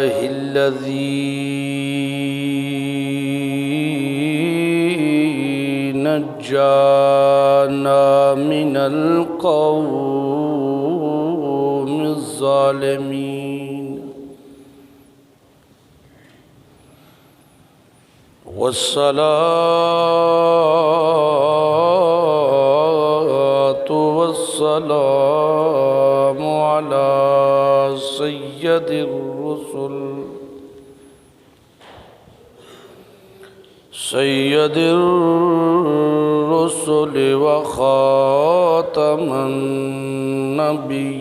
الذي نجانا من القوم الظالمين والصلاة والسلام على سيد الرسل وخاتم النبيين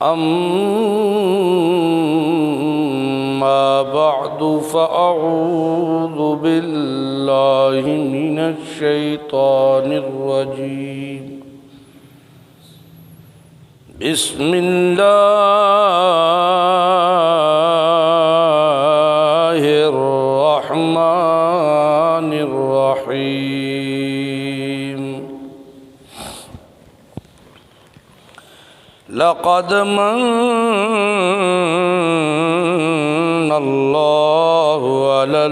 أما بعد فأعوذ بالله من الشيطان الرجيم بسم الله الرحمن الرحيم لقد من الله على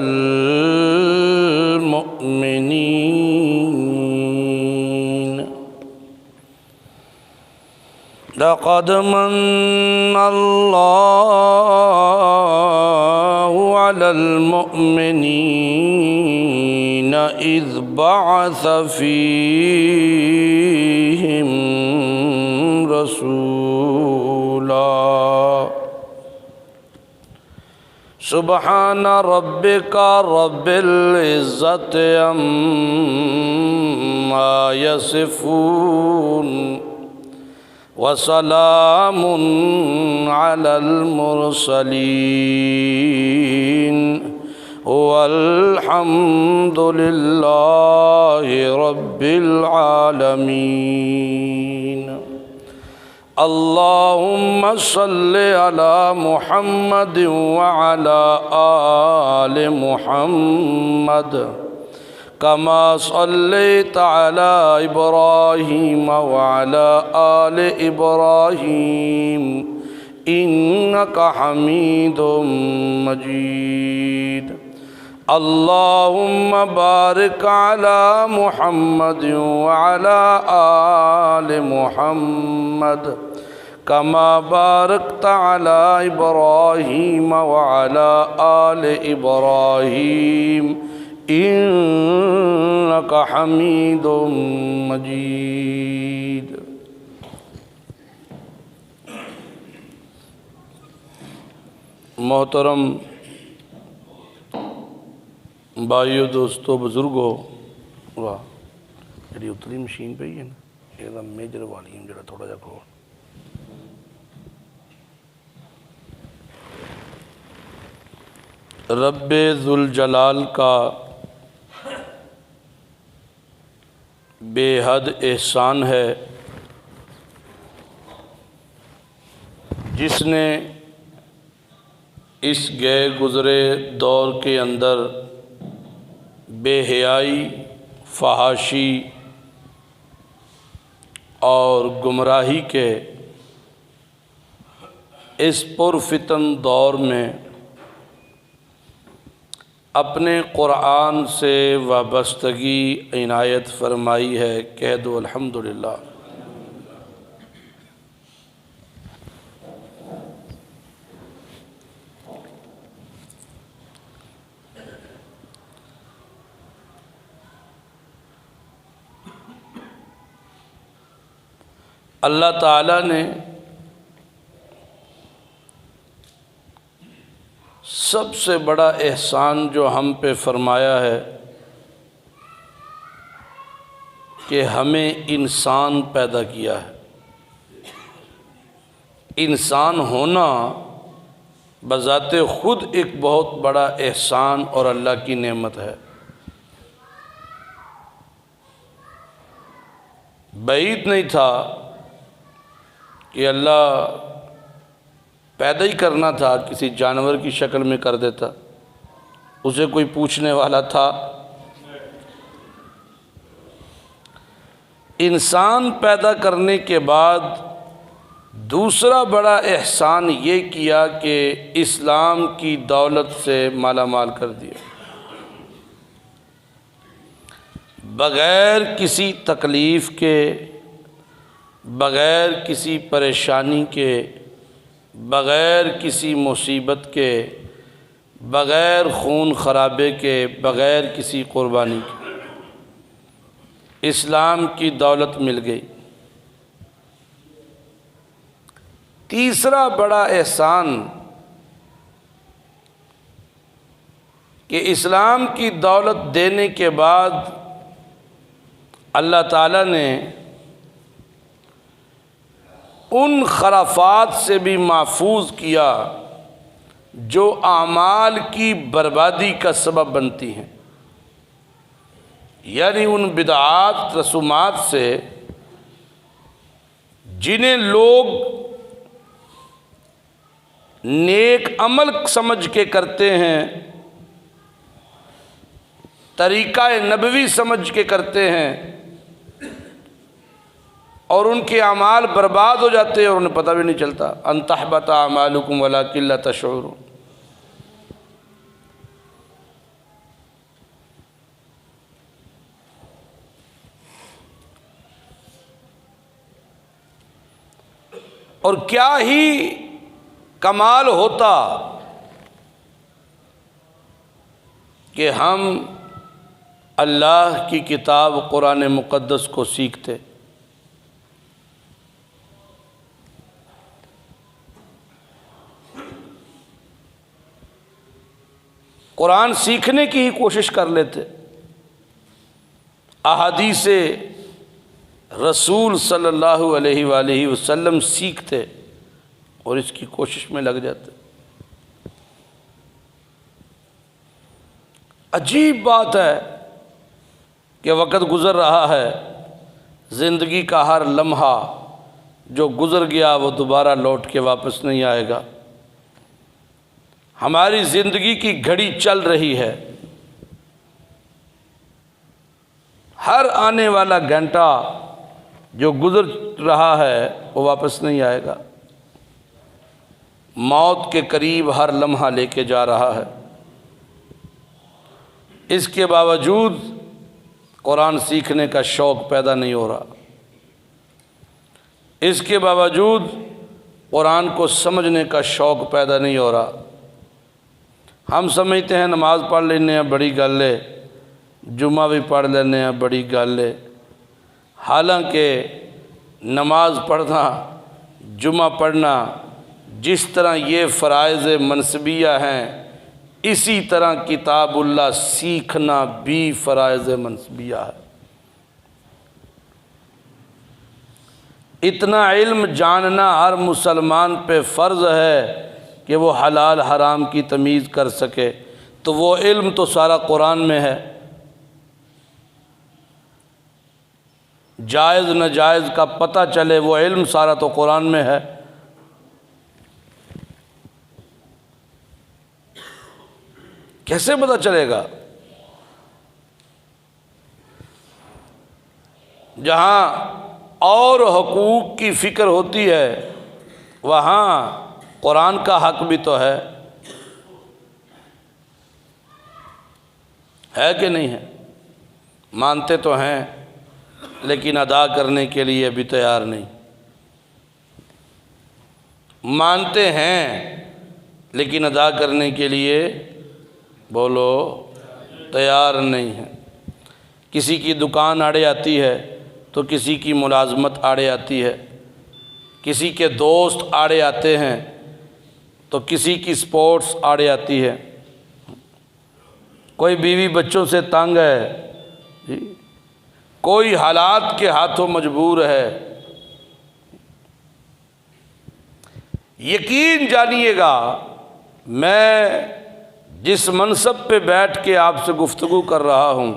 المؤمنين لقد من الله على المؤمنين إذ بعث فيهم رسولا سبحان ربك رب العزة عما يصفون وسلام على المرسلين والحمد لله رب العالمين اللهم صل على محمد وعلى آل محمد كما صليت على إبراهيم وعلى آل إبراهيم إنك حميد مجيد اللهم بارك على محمد وعلى آل محمد كما باركت على إبراهيم وعلى آل إبراهيم إنك حميد مجيد محترم بھائیو دوستو بزرگو واہ جڑی اتلی مشین پہ ہی ہے نا ایک دم میجر والی ہوں جڑا تھوڑا جا کھول رب ذوالجلال کا بے حد احسان ہے جس نے اس گئے گزرے دور کے اندر بے حیائی، فحاشی اور گمراہی کے اس پرفتن دور میں اپنے قرآن سے وابستگی عنایت فرمائی ہے۔ کہہ دو الحمدللہ۔ اللہ تعالیٰ نے سب سے بڑا احسان جو ہم پہ فرمایا ہے کہ ہمیں انسان پیدا کیا ہے۔ انسان ہونا بذات خود ایک بہت بڑا احسان اور اللہ کی نعمت ہے۔ بعید نہیں تھا کہ اللہ پیدا ہی کرنا تھا کسی جانور کی شکل میں کر دیتا، اسے کوئی پوچھنے والا تھا؟ انسان پیدا کرنے کے بعد دوسرا بڑا احسان یہ کیا کہ اسلام کی دولت سے مالا مال کر دیا، بغیر کسی تکلیف کے، بغیر کسی پریشانی کے، بغیر کسی مصیبت کے، بغیر خون خرابے کے، بغیر کسی قربانی کے اسلام کی دولت مل گئی۔ تیسرا بڑا احسان کہ اسلام کی دولت دینے کے بعد اللہ تعالیٰ نے ان خرافات سے بھی محفوظ کیا جو اعمال کی بربادی کا سبب بنتی ہیں، یعنی ان بدعات رسومات سے جنہیں لوگ نیک عمل سمجھ کے کرتے ہیں، طریقہ نبوی سمجھ کے کرتے ہیں، اور ان کے اعمال برباد ہو جاتے ہیں اور انہیں پتہ بھی نہیں چلتا۔ ان تحبط اعمالکم ولکن لا تشعرون۔ اور کیا ہی کمال ہوتا کہ ہم اللہ کی کتاب قرآن مقدس کو سیکھتے۔ قرآن سیکھنے کی ہی کوشش کر لیتے، احادیث رسول صلی اللہ علیہ وآلہ وسلم سیکھتے اور اس کی کوشش میں لگ جاتے۔ عجیب بات ہے کہ وقت گزر رہا ہے، زندگی کا ہر لمحہ جو گزر گیا وہ دوبارہ لوٹ کے واپس نہیں آئے گا۔ ہماری زندگی کی گھڑی چل رہی ہے، ہر آنے والا گھنٹہ جو گزر رہا ہے وہ واپس نہیں آئے گا۔ موت کے قریب ہر لمحہ لے کے جا رہا ہے، اس کے باوجود قرآن سیکھنے کا شوق پیدا نہیں ہو رہا، اس کے باوجود قرآن کو سمجھنے کا شوق پیدا نہیں ہو رہا۔ ہم سمجھتے ہیں نماز پڑھ لینے ہیں بڑی گل ہے، جمعہ بھی پڑھ لینے ہیں بڑی گل ہے، حالانکہ نماز پڑھنا، جمعہ پڑھنا جس طرح یہ فرائض منصبیہ ہیں، اسی طرح کتاب اللہ سیکھنا بھی فرائض منصبیہ ہے۔ اتنا علم جاننا ہر مسلمان پہ فرض ہے کہ وہ حلال حرام کی تمیز کر سکے، تو وہ علم تو سارا قرآن میں ہے۔ جائز ناجائز کا پتہ چلے وہ علم سارا تو قرآن میں ہے۔ کیسے پتہ چلے گا؟ جہاں اور حقوق کی فکر ہوتی ہے وہاں قرآن کا حق بھی تو ہے کہ نہیں ہے؟ مانتے تو ہیں لیکن ادا کرنے کے لیے ابھی تیار نہیں، مانتے ہیں لیکن ادا کرنے کے لیے بولو تیار نہیں ہے۔ کسی کی دکان آڑے آتی ہے تو کسی کی ملازمت آڑے آتی ہے، کسی کے دوست آڑے آتے ہیں تو کسی کی سپورٹس آڑے آتی ہے، کوئی بیوی بچوں سے تنگ ہے، کوئی حالات کے ہاتھوں مجبور ہے۔ یقین جانیے گا، میں جس منصب پہ بیٹھ کے آپ سے گفتگو کر رہا ہوں،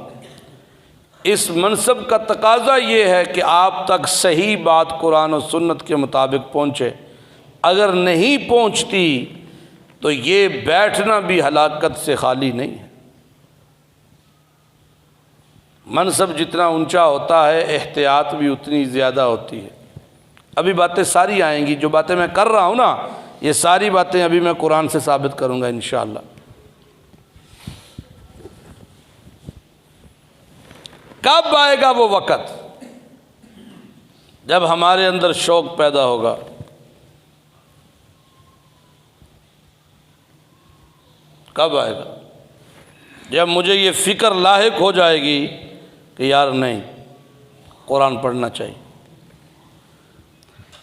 اس منصب کا تقاضا یہ ہے کہ آپ تک صحیح بات قرآن و سنت کے مطابق پہنچے۔ اگر نہیں پہنچتی تو یہ بیٹھنا بھی ہلاکت سے خالی نہیں ہے۔ منصب جتنا اونچا ہوتا ہے احتیاط بھی اتنی زیادہ ہوتی ہے۔ ابھی باتیں ساری آئیں گی، جو باتیں میں کر رہا ہوں نا، یہ ساری باتیں ابھی میں قرآن سے ثابت کروں گا انشاءاللہ۔ کب آئے گا وہ وقت جب ہمارے اندر شوق پیدا ہوگا؟ کب آئے گا؟ جب مجھے یہ فکر لاحق ہو جائے گی کہ یار نہیں، قرآن پڑھنا چاہیے۔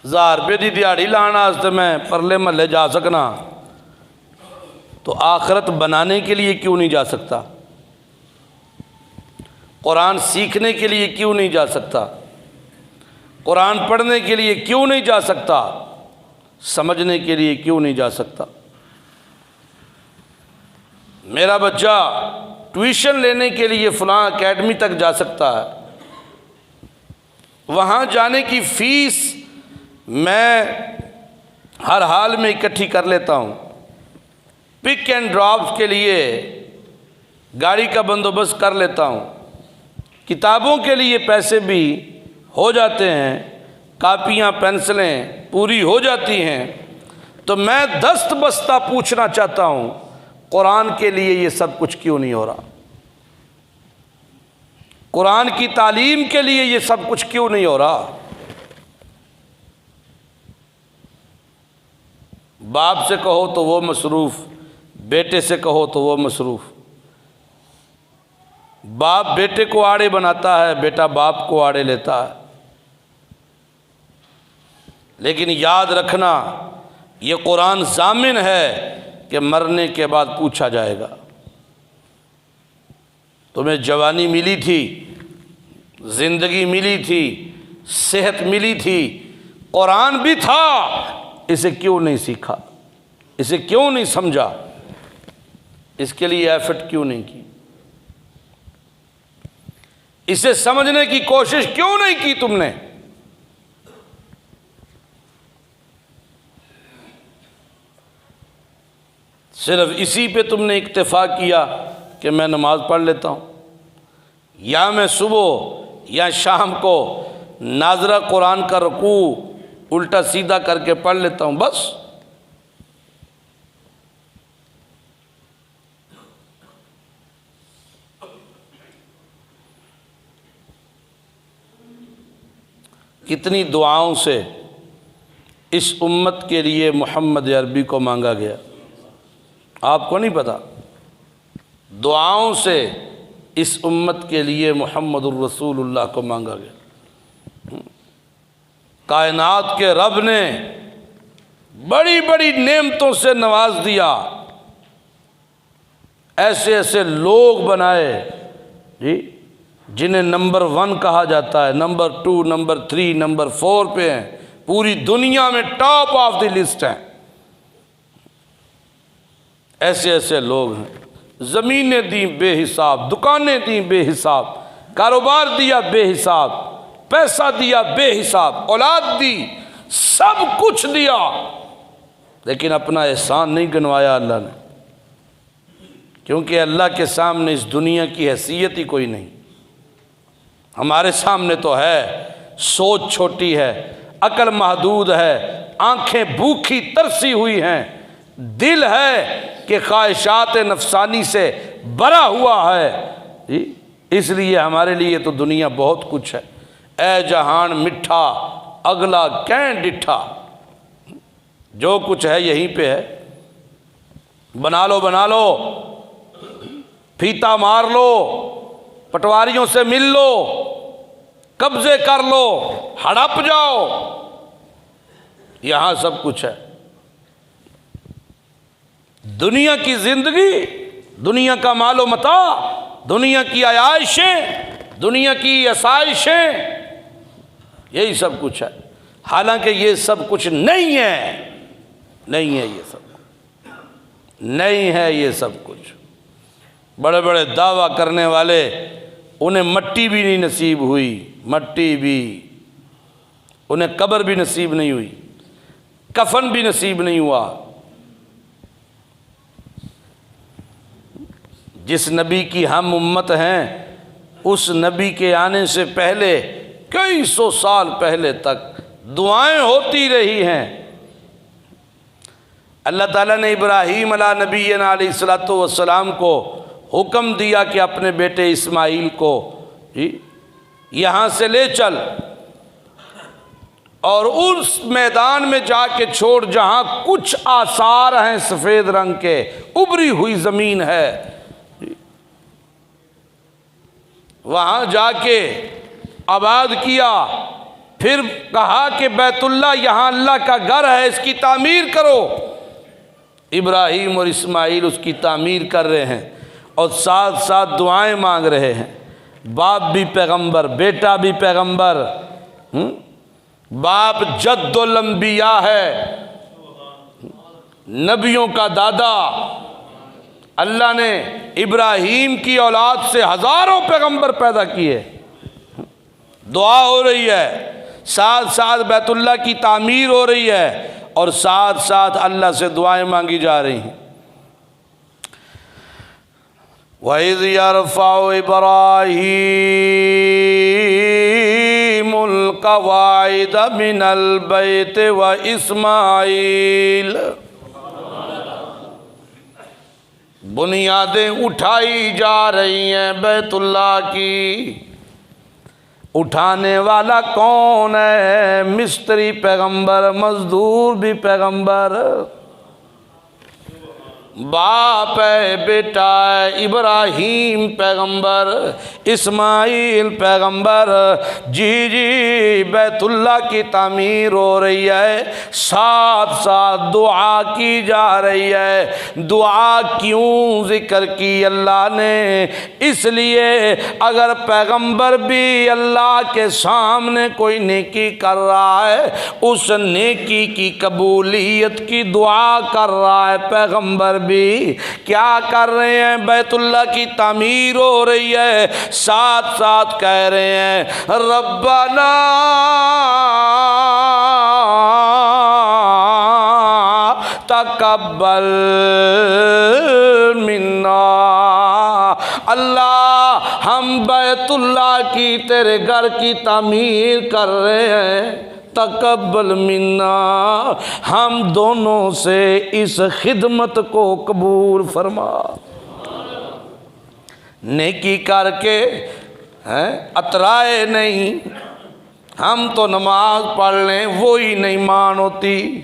1000 روپے دی دیہڑی لان واسطے میں پرلے محلے جا سکنا، تو آخرت بنانے کے لیے کیوں نہیں جا سکتا؟ قرآن سیکھنے کے لیے کیوں نہیں جا سکتا؟ قرآن پڑھنے کے لیے کیوں نہیں جا سکتا؟ سمجھنے کے لیے کیوں نہیں جا سکتا؟ میرا بچہ ٹیوشن لینے کے لیے فلاں اکیڈمی تک جا سکتا ہے، وہاں جانے کی فیس میں ہر حال میں اکٹھی کر لیتا ہوں، پک اینڈ ڈراپ کے لیے گاڑی کا بندوبست کر لیتا ہوں، کتابوں کے لیے پیسے بھی ہو جاتے ہیں، کاپیاں پینسلیں پوری ہو جاتی ہیں، تو میں دست بستہ پوچھنا چاہتا ہوں قرآن کے لیے یہ سب کچھ کیوں نہیں ہو رہا؟ قرآن کی تعلیم کے لیے یہ سب کچھ کیوں نہیں ہو رہا؟ باپ سے کہو تو وہ مصروف، بیٹے سے کہو تو وہ مصروف، باپ بیٹے کو آڑے بناتا ہے، بیٹا باپ کو آڑے لیتا ہے۔ لیکن یاد رکھنا، یہ قرآن ضامن ہے کہ مرنے کے بعد پوچھا جائے گا۔ تمہیں جوانی ملی تھی، زندگی ملی تھی، صحت ملی تھی، قرآن بھی تھا، اسے کیوں نہیں سیکھا؟ اسے کیوں نہیں سمجھا؟ اس کے لیے ایفرٹ کیوں نہیں کی؟ اسے سمجھنے کی کوشش کیوں نہیں کی تم نے؟ صرف اسی پہ تم نے اکتفا کیا کہ میں نماز پڑھ لیتا ہوں، یا میں صبح یا شام کو ناظرہ قرآن کا رکوع الٹا سیدھا کر کے پڑھ لیتا ہوں، بس۔ کتنی دعاؤں سے اس امت کے لیے محمد عربی کو مانگا گیا، آپ کو نہیں پتا؟ دعاؤں سے اس امت کے لیے محمد الرسول اللہ کو مانگا گیا۔ کائنات کے رب نے بڑی بڑی نعمتوں سے نواز دیا، ایسے ایسے لوگ بنائے جی جنہیں نمبر 1 کہا جاتا ہے، نمبر 2، نمبر 3، نمبر 4 پہ ہیں، پوری دنیا میں ٹاپ آف دی لسٹ ہیں۔ ایسے ایسے لوگ ہیں، زمینیں دیں بے حساب، دکانیں دیں بے حساب، کاروبار دیا بے حساب، پیسہ دیا بے حساب، اولاد دی، سب کچھ دیا، لیکن اپنا احسان نہیں گنوایا اللہ نے، کیونکہ اللہ کے سامنے اس دنیا کی حیثیت ہی کوئی نہیں۔ ہمارے سامنے تو ہے، سوچ چھوٹی ہے، عقل محدود ہے، آنکھیں بھوکی ترسی ہوئی ہیں، دل ہے کہ خواہشات نفسانی سے بھرا ہوا ہے، اس لیے ہمارے لیے تو دنیا بہت کچھ ہے۔ اے جہان مٹھا اگلا کہیں ڈٹھا، جو کچھ ہے یہیں پہ ہے، بنا لو بنا لو، پھیتا مار لو، پٹواریوں سے مل لو، قبضے کر لو، ہڑپ جاؤ، یہاں سب کچھ ہے۔ دنیا کی زندگی، دنیا کا مال و متاع، دنیا کی عیاشیں، دنیا کی آسائشیں، یہی سب کچھ ہے، حالانکہ یہ سب کچھ نہیں ہے، نہیں ہے یہ سب، نہیں ہے یہ سب کچھ۔ بڑے بڑے دعویٰ کرنے والے، انہیں مٹی بھی نہیں نصیب ہوئی، مٹی بھی، انہیں قبر بھی نصیب نہیں ہوئی، کفن بھی نصیب نہیں ہوا۔ جس نبی کی ہم امت ہیں، اس نبی کے آنے سے پہلے کئی سو سال پہلے تک دعائیں ہوتی رہی ہیں۔ اللہ تعالیٰ نے ابراہیم علیہ نبینا علیہ الصلوۃ والسلام کو حکم دیا کہ اپنے بیٹے اسماعیل کو یہاں سے لے چل اور اس میدان میں جا کے چھوڑ جہاں کچھ آثار ہیں سفید رنگ کے، ابری ہوئی زمین ہے، وہاں جا کے آباد کیا۔ پھر کہا کہ بیت اللہ یہاں اللہ کا گھر ہے، اس کی تعمیر کرو۔ ابراہیم اور اسماعیل اس کی تعمیر کر رہے ہیں اور ساتھ ساتھ دعائیں مانگ رہے ہیں۔ باپ بھی پیغمبر، بیٹا بھی پیغمبر، باپ جد الانبیاء ہے، نبیوں کا دادا۔ اللہ نے ابراہیم کی اولاد سے ہزاروں پیغمبر پیدا کیے۔ دعا ہو رہی ہے، ساتھ ساتھ بیت اللہ کی تعمیر ہو رہی ہے اور ساتھ ساتھ اللہ سے دعائیں مانگی جا رہی ہیں۔ وَإِذْ يَرْفَعُ إِبْرَاهِيمُ الْقَوَاعِدَ مِنَ الْبَيْتِ وَإِسْمَاعِيلُ، بنیادیں اٹھائی جا رہی ہیں بیت اللہ کی۔ اٹھانے والا کون ہے؟ مستری پیغمبر، مزدور بھی پیغمبر، باپ ہے، بیٹا ہے، ابراہیم پیغمبر، اسماعیل پیغمبر۔ جی بیت اللہ کی تعمیر ہو رہی ہے، ساتھ ساتھ دعا کی جا رہی ہے۔ دعا کیوں ذکر کی اللہ نے؟ اس لیے اگر پیغمبر بھی اللہ کے سامنے کوئی نیکی کر رہا ہے، اس نیکی کی قبولیت کی دعا کر رہا ہے۔ پیغمبر بھی کیا کر رہے ہیں؟ بیت اللہ کی تعمیر ہو رہی ہے، ساتھ ساتھ کہہ رہے ہیں ربنا تقبل منا، اللہ ہم بیت اللہ کی تیرے گھر کی تعمیر کر رہے ہیں، تقبل منا، ہم دونوں سے اس خدمت کو قبول فرما۔ نیکی کر کے اترائے نہیں، ہم تو نماز پڑھ لیں وہی نہیں مان ہوتی،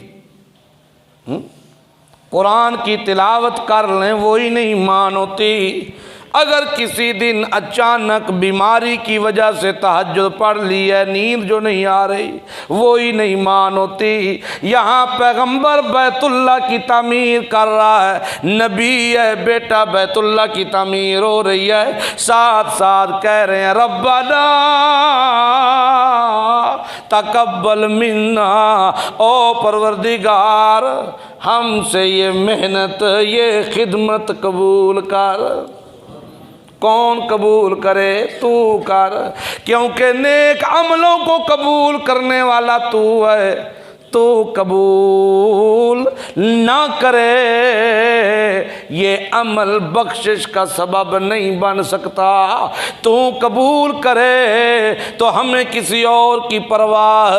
قرآن کی تلاوت کر لیں وہی نہیں مان ہوتی۔ اگر کسی دن اچانک بیماری کی وجہ سے تہجد پڑھ لی ہے، نیند جو نہیں آ رہی وہی نہیں مان ہوتی۔ یہاں پیغمبر بیت اللہ کی تعمیر کر رہا ہے، نبی ہے، بیٹا بیت اللہ کی تعمیر ہو رہی ہے، ساتھ ساتھ کہہ رہے ہیں ربنا تقبل منا، او پروردگار ہم سے یہ محنت، یہ خدمت قبول کر۔ کون قبول کرے؟ تو کر، کیونکہ نیک عملوں کو قبول کرنے والا تو ہے۔ تو قبول نہ کرے یہ عمل بخشش کا سبب نہیں بن سکتا، تو قبول کرے تو ہمیں کسی اور کی پرواہ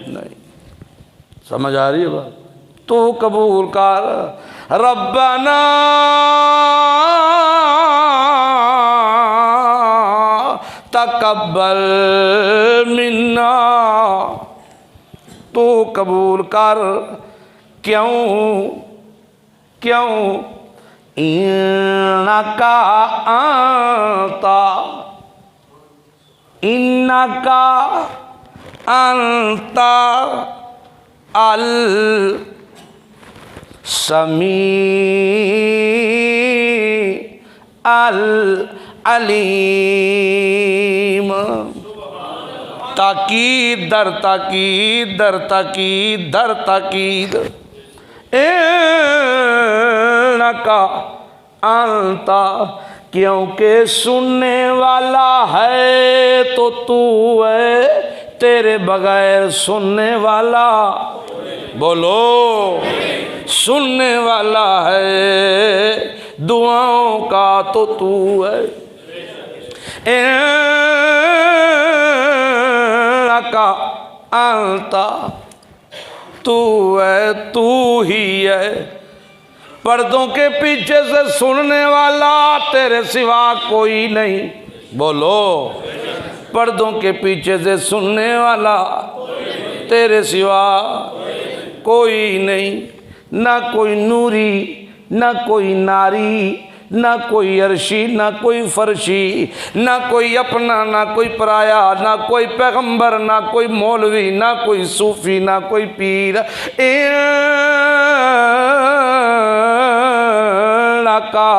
نہیں۔ سمجھ آ رہی ہے بات؟ تو قبول کر، ربنا تقبل منا، تو قبول کر۔ کیوں؟ انکا انت السمیع العلیم۔ تاکید در تاکید در تاکید در تاکید، انکا انت، کیونکہ سننے والا ہے تو تو ہے، تیرے بغیر سننے والا، بولو، سننے والا ہے دعاؤں کا تو تو ہے۔ انکا انتا، تو ہے، تو ہی ہے، پردوں کے پیچھے سے سننے والا تیرے سوا کوئی نہیں، بولو، پردوں کے پیچھے سے سننے والا تیرے سوا کوئی نہیں، نہ کوئی نوری، نہ کوئی ناری، نہ کوئی عرشی، نہ کوئی فرشی، نہ کوئی اپنا، نہ کوئی پرایا، نہ کوئی پیغمبر، نہ کوئی مولوی، نہ کوئی صوفی، نہ کوئی پیر، انکا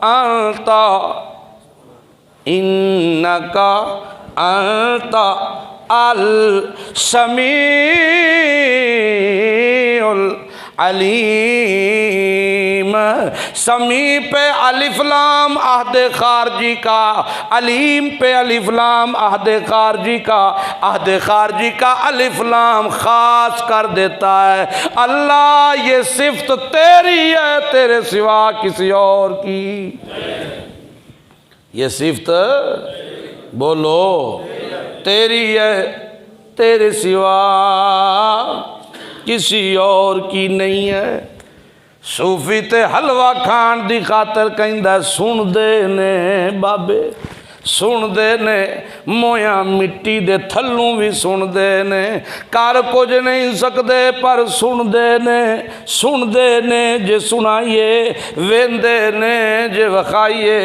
انتا، انکا انتا السمیع العلیم۔ سمیع پہ الف لام عہد خارجی کا، علیم پہ الف لام عہد خارجی کا، عہد خارجی کا الف لام خاص کر دیتا ہے اللہ یہ صفت تیری ہے، تیرے سوا کسی اور کی، یہ صفت بولو تیری ہے، تیرے سوا کسی اور کی نہیں ہے۔ صوفی تے حلوہ کھان دی خاطر کہندا سن دے نے بابے، سن دے نے مویاں مٹی دے تھلوں بھی سن دے نے، کر کچھ نہیں سکدے پر سن دے نے جے سنائیے، ویندے نے جے وکھائیے،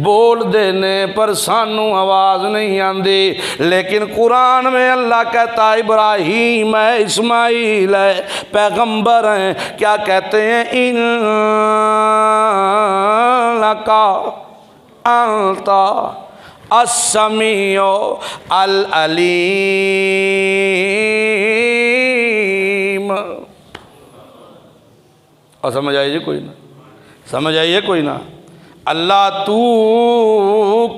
بول دے نے پر سانوں آواز نہیں آندی۔ لیکن قرآن میں اللہ کہتا ہے ابراہیم ہے، اسماعیل ہے، پیغمبر ہیں، کیا کہتے ہیں؟ انکا انتا السمیع العلیم۔ اور سمجھ آئیے کوئی نہ، سمجھ آئیے کوئی نہ، اللہ تو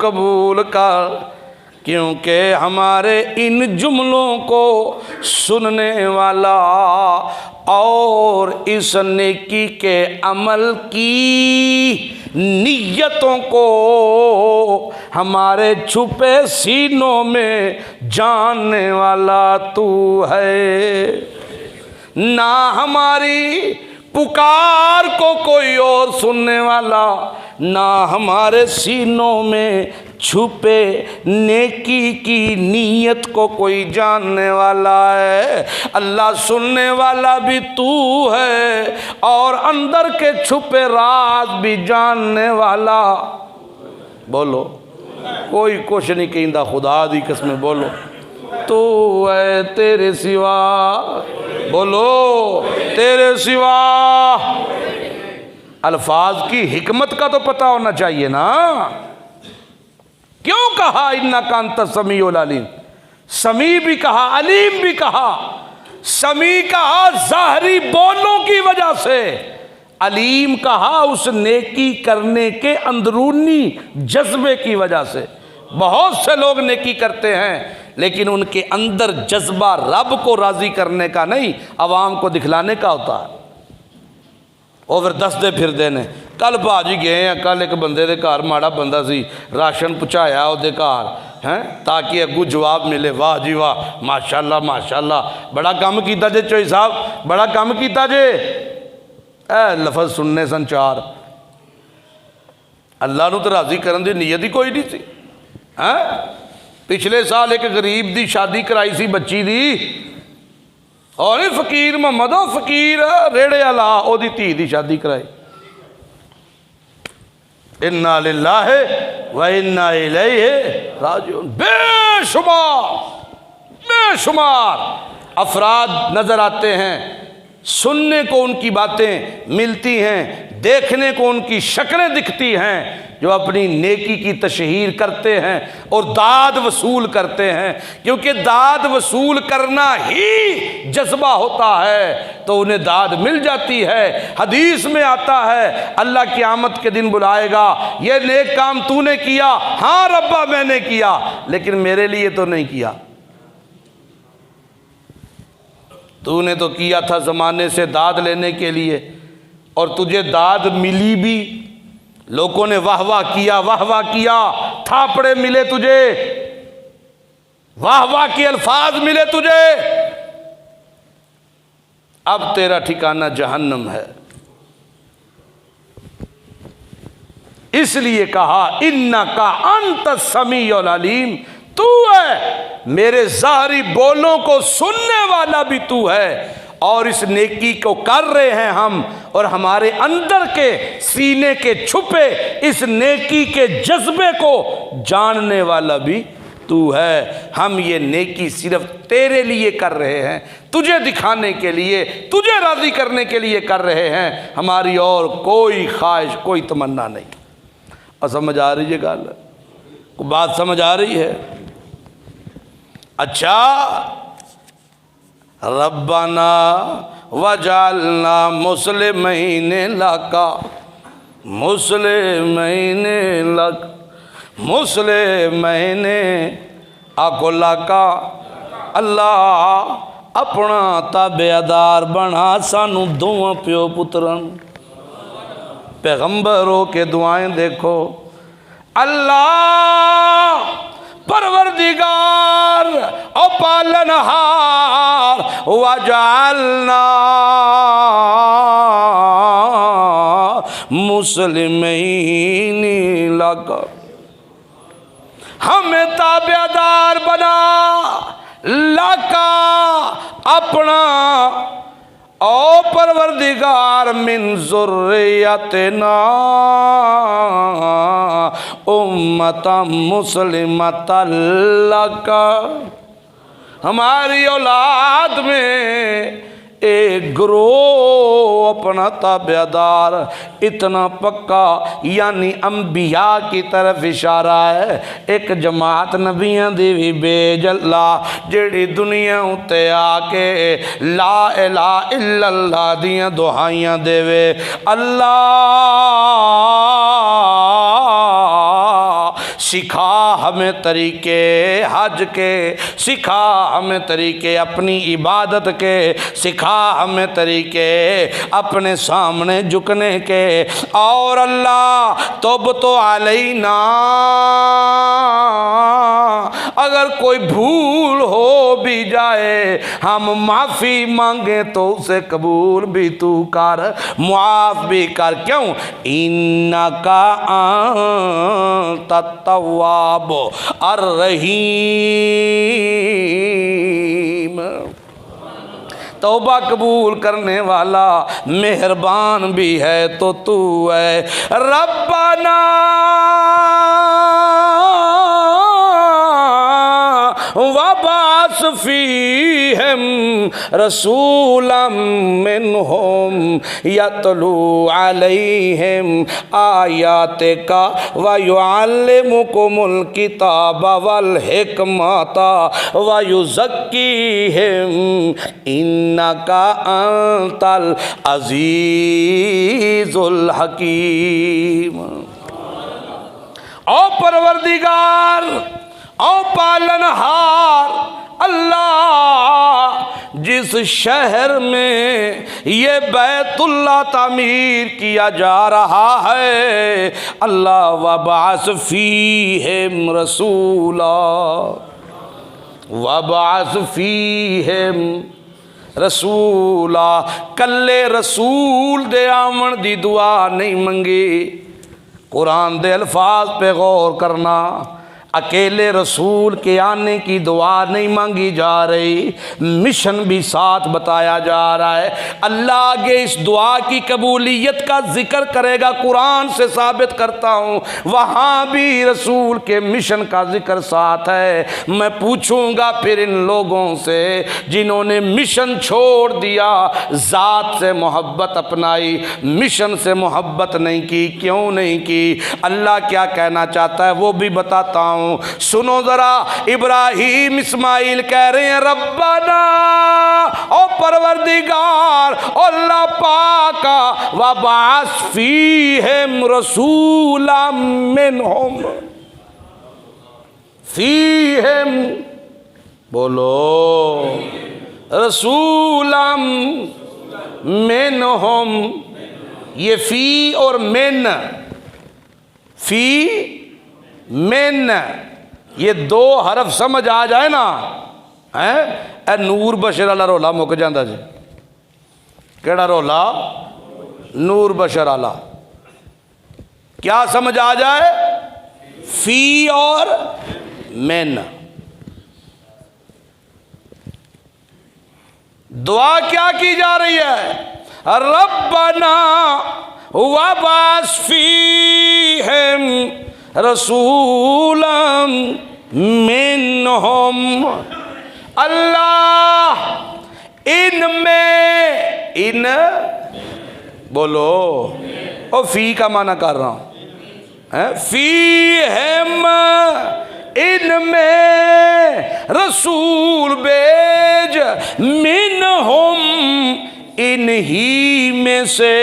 قبول کر، کیونکہ ہمارے ان جملوں کو سننے والا اور اس نیکی کے عمل کی نیتوں کو ہمارے چھپے سینوں میں جاننے والا تو ہے، نہ ہماری پکار کو کوئی اور سننے والا، نہ ہمارے سینوں میں چھپے نیکی کی نیت کو کوئی جاننے والا ہے۔ اللہ سننے والا بھی تو ہے اور اندر کے چھپے راز بھی جاننے والا، بولو کوئی کچھ نہیں کہندا، خدا دی قسم بولو تو ہے، تیرے سوا، بولو تیرے سوا۔ الفاظ کی حکمت کا تو پتہ ہونا چاہیے نا، کیوں کہا انکا انت السمیع العلیم؟ سمیع بھی کہا، علیم بھی کہا۔ سمیع کہا ظاہری بولوں کی وجہ سے، علیم کہا اس نیکی کرنے کے اندرونی جذبے کی وجہ سے۔ بہت سے لوگ نیکی کرتے ہیں لیکن ان کے اندر جذبہ رب کو راضی کرنے کا نہیں، عوام کو دکھلانے کا ہوتا ہے، اور پھر دستے پھر دینے۔ کل بھاجی گئے ہیں، کل ایک بندے دے گھر ماڑا بندہ سی، راشن پہنچایا وہ گھر ہیں تاکہ اگو جواب ملے، واہ جی واہ ماشاءاللہ ماشاءاللہ، بڑا کام کیتا جے چوئی صاحب، بڑا کام کیتا جے۔ اے لفظ سننے سن چار، اللہ نو تو راضی کرن دی نیت ہی کوئی نہیں سی۔ پچھلے سال ایک غریب دی شادی کرائی سی بچی دی، اور فقیر محمد فقیر ریڑے والا او دی تھی دی شادی کرائی۔ انا للہ و انا الیہ راجعون۔ بے شمار افراد نظر آتے ہیں، سننے کو ان کی باتیں ملتی ہیں، دیکھنے کو ان کی شکلیں دکھتی ہیں، جو اپنی نیکی کی تشہیر کرتے ہیں اور داد وصول کرتے ہیں، کیونکہ داد وصول کرنا ہی جذبہ ہوتا ہے تو انہیں داد مل جاتی ہے۔ حدیث میں آتا ہے اللہ قیامت کے دن بلائے گا، یہ نیک کام تو نے کیا، ہاں ربا میں نے کیا لیکن میرے لیے تو نہیں کیا، تو نے تو کیا تھا زمانے سے داد لینے کے لیے، اور تجھے داد ملی بھی، لوگوں نے واہ واہ کیا تھاپڑے ملے تجھے، واہ واہ کے الفاظ ملے تجھے، اب تیرا ٹھکانہ جہنم ہے۔ اس لیے کہا انکا انت السمیع العلیم، تو ہے میرے ظاہری بولوں کو سننے والا بھی تو ہے، اور اس نیکی کو کر رہے ہیں ہم، اور ہمارے اندر کے سینے کے چھپے اس نیکی کے جذبے کو جاننے والا بھی تو ہے۔ ہم یہ نیکی صرف تیرے لیے کر رہے ہیں، تجھے دکھانے کے لیے، تجھے راضی کرنے کے لیے کر رہے ہیں، ہماری اور کوئی خواہش، کوئی تمنا نہیں۔ اور سمجھ آ رہی ہے گال؟ بات سمجھ آ رہی ہے؟ اچھا، ربنا وجعلنا مسلمین لک، مسلمین لک، مسلمین آکو لکا، اللہ اپنا تابعدار بنا سانو دوواں پیو پترن۔ پیغمبروں کے دعائیں دیکھو، اللہ پروردگار او پالنہار وجعلنا مسلمین لک، ہمیں تابعدار بنا، لکا اپنا، او پروردگار، من ذریتنا امتا مسلمتا لک، ہماری اولاد میں ایک گروہ اپنا تابعدار، اتنا پکا، یعنی انبیاء کی طرف اشارہ ہے، ایک جماعت نبیاں دی بھی بیج اللہ، جیڑی دنیا اتے آکے لا الہ الا اللہ دیاں دعائیاں دے وے، اللہ سکھا ہمیں طریقے حج کے، سکھا ہمیں طریقے اپنی عبادت کے، سکھا ہمیں طریقے اپنے سامنے جھکنے کے، اور اللہ توبتو علینا، اگر کوئی بھول ہو بھی جائے ہم معافی مانگیں تو اسے قبول بھی تو کر، معاف بھی کر، کیوں؟ انکا انت التواب الرحیم، توبہ قبول کرنے والا مہربان بھی ہے تو تو ہے۔ ربنا وبعث فیہم رسولا منہم یتلو علیہم آیاتک ویعلمکم الکتاب والحکمت ویزکیہم انک انت العزیز الحکیم۔ او پروردگار، او پالنہار، اللہ جس شہر میں یہ بیت اللہ تعمیر کیا جا رہا ہے، اللہ وبعث فیہم رسولا، وبعث فیہم رسولا، کلے رسول دے آمن دی دعا نہیں منگی، قرآن دے الفاظ پہ غور کرنا، اکیلے رسول کے آنے کی دعا نہیں مانگی جا رہی، مشن بھی ساتھ بتایا جا رہا ہے۔ اللہ آگے اس دعا کی قبولیت کا ذکر کرے گا، قرآن سے ثابت کرتا ہوں، وہاں بھی رسول کے مشن کا ذکر ساتھ ہے۔ میں پوچھوں گا پھر ان لوگوں سے جنہوں نے مشن چھوڑ دیا، ذات سے محبت اپنائی، مشن سے محبت نہیں کی، کیوں نہیں کی؟ اللہ کیا کہنا چاہتا ہے وہ بھی بتاتا ہوں، سنو ذرا۔ ابراہیم اسماعیل کہہ رہے ہیں ربنا، او پروردگار، اللہ پاکا، وبعث فیہم رسولا منہم، فیہم بولو، رسولا منہم، یہ فی اور من، فی من، یہ دو حرف سمجھ آ جائے نا، اے نور بشر والا رولا مک جاندہ جی۔ کیڑا رولا؟ نور بشر والا۔ کیا سمجھ آ جائے؟ فی اور من۔ دعا کیا کی جا رہی ہے؟ ربنا وابعث فیہم رسولا منہم، اللہ ان میں، ان بولو، او فی کا معنی کر رہا ہوں، فیہم ان میں رسول بھیج، منہم ان ہی میں سے،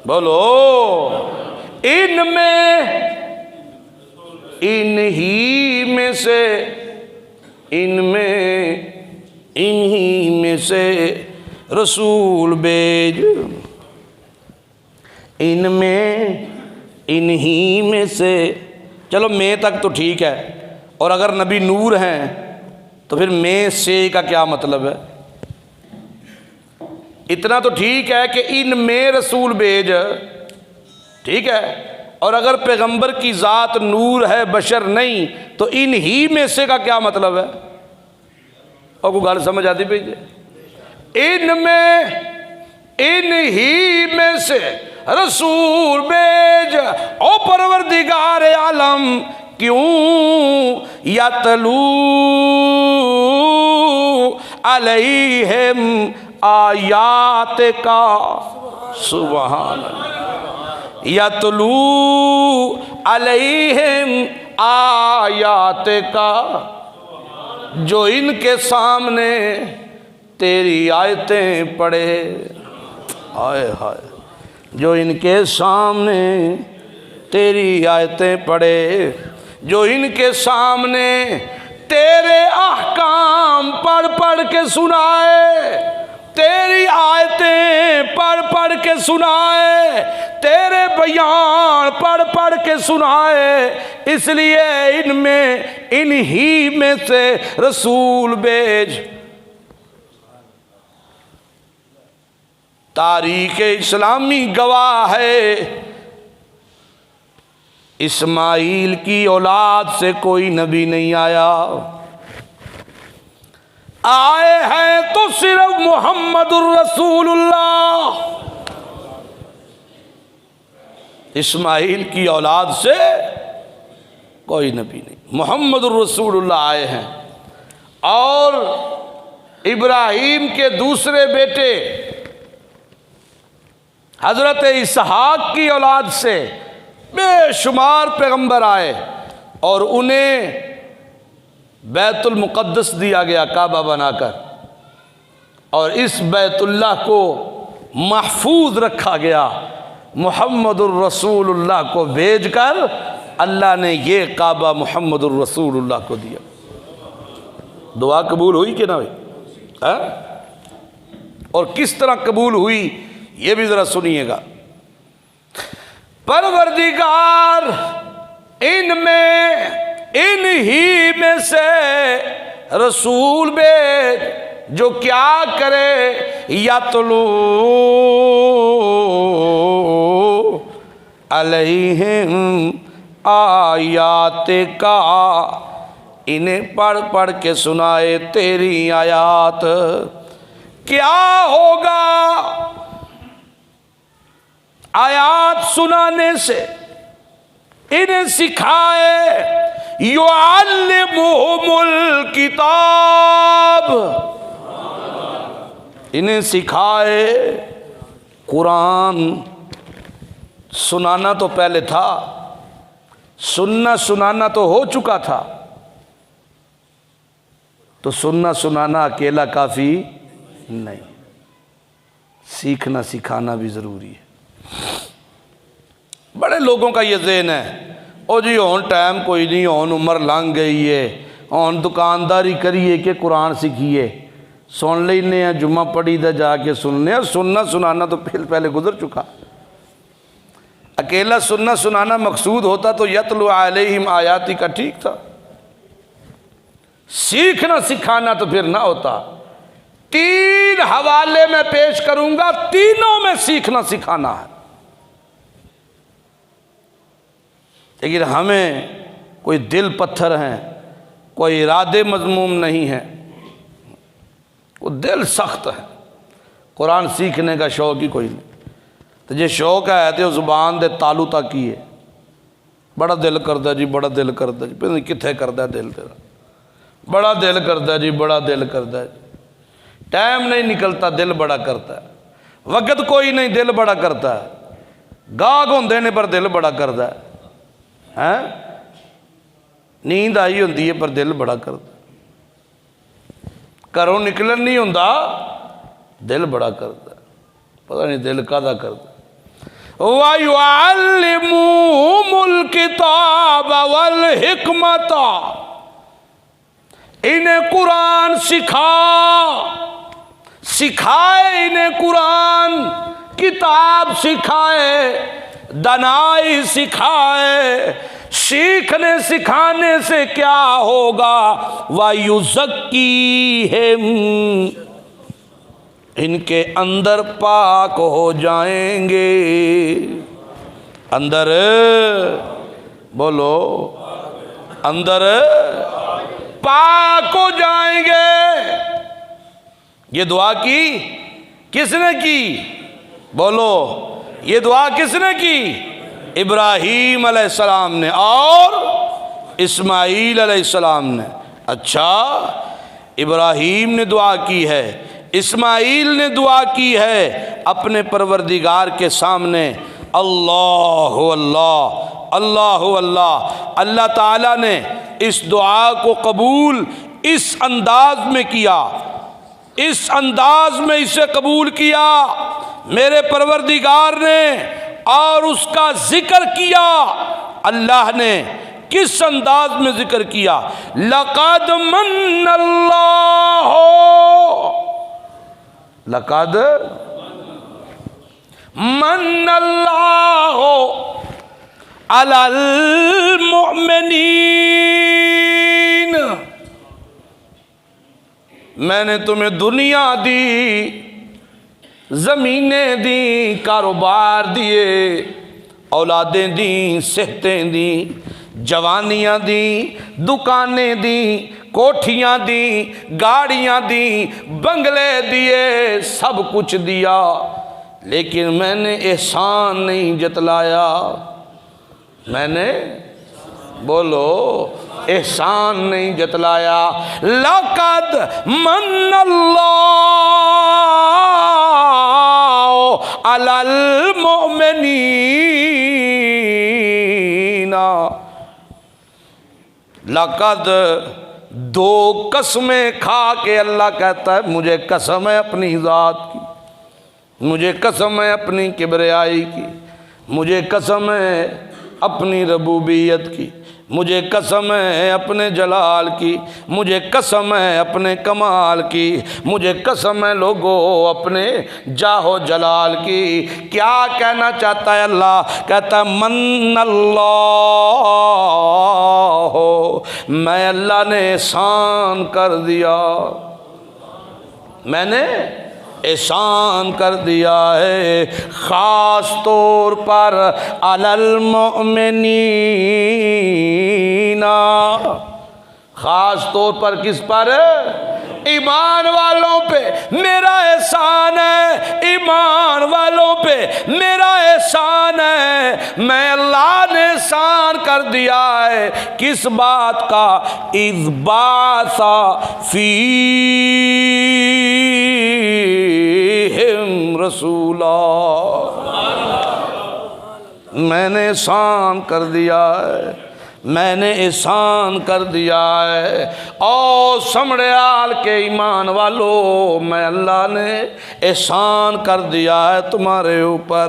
بولو ان میں، ان ہی میں سے، ان میں، ان ہی میں سے رسول بھیج، ان میں، ان ہی میں سے۔ چلو میں تک تو ٹھیک ہے، اور اگر نبی نور ہیں تو پھر میں سے کا کیا مطلب ہے؟ اتنا تو ٹھیک ہے کہ ان میں رسول بھیج، ٹھیک ہے، اور اگر پیغمبر کی ذات نور ہے بشر نہیں تو ان ہی میں سے کا کیا مطلب ہے؟ اور کوئی گل سمجھ آتی بھائی؟ ان میں، ان ہی میں سے رسول بھیج، او پروردگار عالم کیوں یتلو علیہم آیات کا، سبحان اللہ، یتلو علیہم آیات کا، جو ان کے سامنے تیری آیتیں پڑھے، ہائے ہائے، جو ان کے سامنے تیری آیتیں پڑھے، جو ان کے سامنے تیرے احکام پڑھ پڑھ کے سنائے، تیری آیتیں پڑھ پڑھ کے سنائے، تیرے بیان پڑھ پڑھ کے سنائے، اس لیے ان میں، ان ہی میں سے رسول بھیج۔ تاریخ اسلامی گواہ ہے، اسماعیل کی اولاد سے کوئی نبی نہیں آیا، آئے ہیں تو صرف محمد الرسول اللہ۔ اسماعیل کی اولاد سے کوئی نبی نہیں، محمد الرسول اللہ آئے ہیں۔ اور ابراہیم کے دوسرے بیٹے حضرت اسحاق کی اولاد سے بے شمار پیغمبر آئے، اور انہیں بیت المقدس دیا گیا کعبہ بنا کر، اور اس بیت اللہ کو محفوظ رکھا گیا۔ محمد الرسول اللہ کو بھیج کر اللہ نے یہ کعبہ محمد الرسول اللہ کو دیا۔ دعا قبول ہوئی کہ نہ ہوئی؟ اور کس طرح قبول ہوئی یہ بھی ذرا سنیے گا۔ پروردگار ان میں، ان ہی میں سے رسول بھیج، جو کیا کرے، یتلو علیہم آیات کا، انہیں پڑھ پڑھ کے سنائے تیری آیات۔ کیا ہوگا آیات سنانے سے؟ انہیں سکھائے، یعلمہم الکتاب، انہیں سکھائے قرآن۔ سنانا تو پہلے تھا، سننا سنانا تو ہو چکا تھا، تو سننا سنانا اکیلا کافی نہیں، سیکھنا سکھانا بھی ضروری ہے۔ بڑے لوگوں کا یہ ذہن ہے، او جی ہون ٹائم کوئی نہیں، ہون عمر لنگ گئی ہے، ہون دکانداری کریے کہ قرآن سیکھیے، سن لینے ہیں جمعہ پڑھی دا جا کے سننے ہیں، سننا سنانا تو پہلے گزر چکا۔ اکیلا سننا سنانا مقصود ہوتا تو یتلو علیہم آیاتی کا ٹھیک تھا، سیکھنا سکھانا تو پھر نہ ہوتا۔ 3 حوالے میں پیش کروں گا، تینوں میں سیکھنا سکھانا ہے۔ لیکن ہمیں کوئی دل پتھر ہیں، کوئی ارادے مذموم نہیں ہیں، وہ دل سخت ہے، قرآن سیکھنے کا شوق ہی کوئی نہیں۔ تو جے شوق ہے تو زبان دے تالو تک ہی ہے، بڑا دل کردہ جی، بڑا دل کردہ جی، پھر کتنے کردہ دل تیرا، بڑا دل کردہ جی، بڑا دل کردہ جی۔ ٹائم نہیں نکلتا، دل بڑا کرتا ہے، وقت کوئی نہیں، دل بڑا کرتا ہے، گاگ ہوندے نے پر دل بڑا کرتا ہے، نیند آئی ہوندی ہے پر دل بڑا کرتا ہے، گھروں نکلن نہیں ہوندا، دل بڑا کرتا ہے، پتہ نہیں دل کادا کرتا ہے۔ وَيُعَلِّمُهُمُ الْكِتَابَ وَالْحِكْمَةَ، انہیں قرآن سکھائے انہیں قرآن، کتاب سکھائے، دانائی سکھائے۔ سیکھنے سکھانے سے کیا ہوگا؟ وَيُزَكِّيهِمْ، ان کے اندر پاک ہو جائیں گے، اندر بولو، اندر پاک ہو جائیں گے۔ یہ دعا کی کس نے کی؟ بولو، یہ دعا کس نے کی؟ ابراہیم علیہ السلام نے اور اسماعیل علیہ السلام نے۔ اچھا، ابراہیم نے دعا کی ہے، اسماعیل نے دعا کی ہے اپنے پروردگار کے سامنے، اللہ اللہ اللہ اللہ۔ اللہ تعالیٰ نے اس دعا کو قبول اس انداز میں کیا، اس انداز میں اسے قبول کیا میرے پروردگار نے، اور اس کا ذکر کیا اللہ نے۔ کس انداز میں ذکر کیا؟ لَقَدْ مَنَّ اللَّهُ، لَقَدْ مَنَّ اللَّهُ عَلَى الْمُؤْمِنِينَ، میں نے تمہیں دنیا دی، زمینیں دیں، کاروبار دیے، اولادیں دیں، صحتیں دیں، جوانیاں دیں، دکانیں دیں، کوٹھیاں دیں، گاڑیاں دیں، بنگلے دیے، سب کچھ دیا، لیکن میں نے احسان نہیں جتلایا۔ میں نے، بولو، احسان نہیں جتلایا۔ لَقَدْ مَنَّ اللَّهُ عَلَى الْمُؤْمِنِينَ، لَقَدْ، 2 قسمیں کھا کے اللہ کہتا ہے مجھے قسم ہے اپنی ذات کی، مجھے قسم ہے اپنی کبریائی کی، مجھے قسم ہے اپنی ربوبیت کی، مجھے قسم ہے اپنے جلال کی، مجھے قسم ہے اپنے کمال کی، مجھے قسم ہے لوگوں اپنے جاہ و جلال کی۔ کیا کہنا چاہتا ہے اللہ؟ کہتا ہے من اللہ، میں اللہ نے احسان کر دیا، میں نے احسان کر دیا ہے، خاص طور پر علی المؤمنین، خاص طور پر کس پر؟ ایمان والوں پہ میرا احسان ہے، ایمان والوں پہ میرا احسان ہے۔ میں اللہ نے احسان کر دیا ہے کس بات کا؟ اذ بعث فیہم رسولا، میں نے احسان کر دیا ہے، میں نے احسان کر دیا ہے۔ او سمڑیال کے ایمان والو، میں اللہ نے احسان کر دیا ہے تمہارے اوپر۔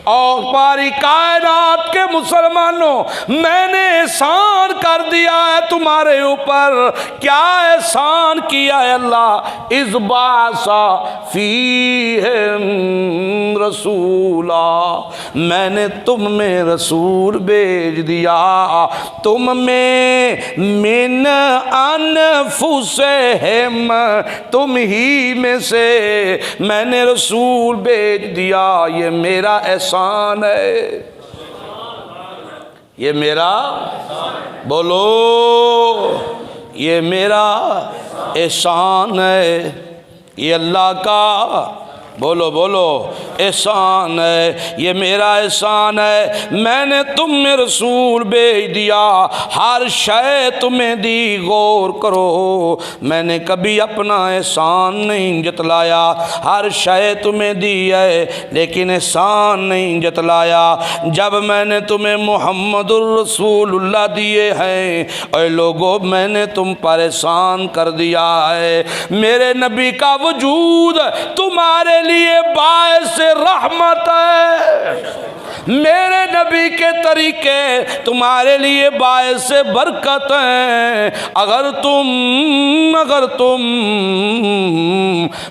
اور پاری کائنات کے مسلمانوں، میں نے احسان کر دیا ہے تمہارے اوپر۔ کیا احسان کیا ہے اللہ؟ اذ بعث فیہم رسولا، میں نے تم میں رسول بھیج دیا، تم میں من انفسہم، تم ہی میں سے میں نے رسول بھیج دیا۔ یہ میرا احسان ہے، یہ میرا، بولو یہ میرا احسان ہے، یہ اللہ کا، بولو بولو احسان ہے، یہ میرا احسان ہے۔ میں نے تم میں رسول بھیج دیا، ہر شے تمہیں دی، غور کرو، میں نے کبھی اپنا احسان نہیں جتلایا۔ ہر شے تمہیں دی ہے لیکن احسان نہیں جتلایا۔ جب میں نے تمہیں محمد الرسول اللہ دیے ہیں، اے لوگو میں نے تم پر احسان کر دیا ہے۔ میرے نبی کا وجود تمہارے لیے باعث رحمت ہے، میرے نبی کے طریقے تمہارے لیے باعث برکت ہیں۔ اگر تم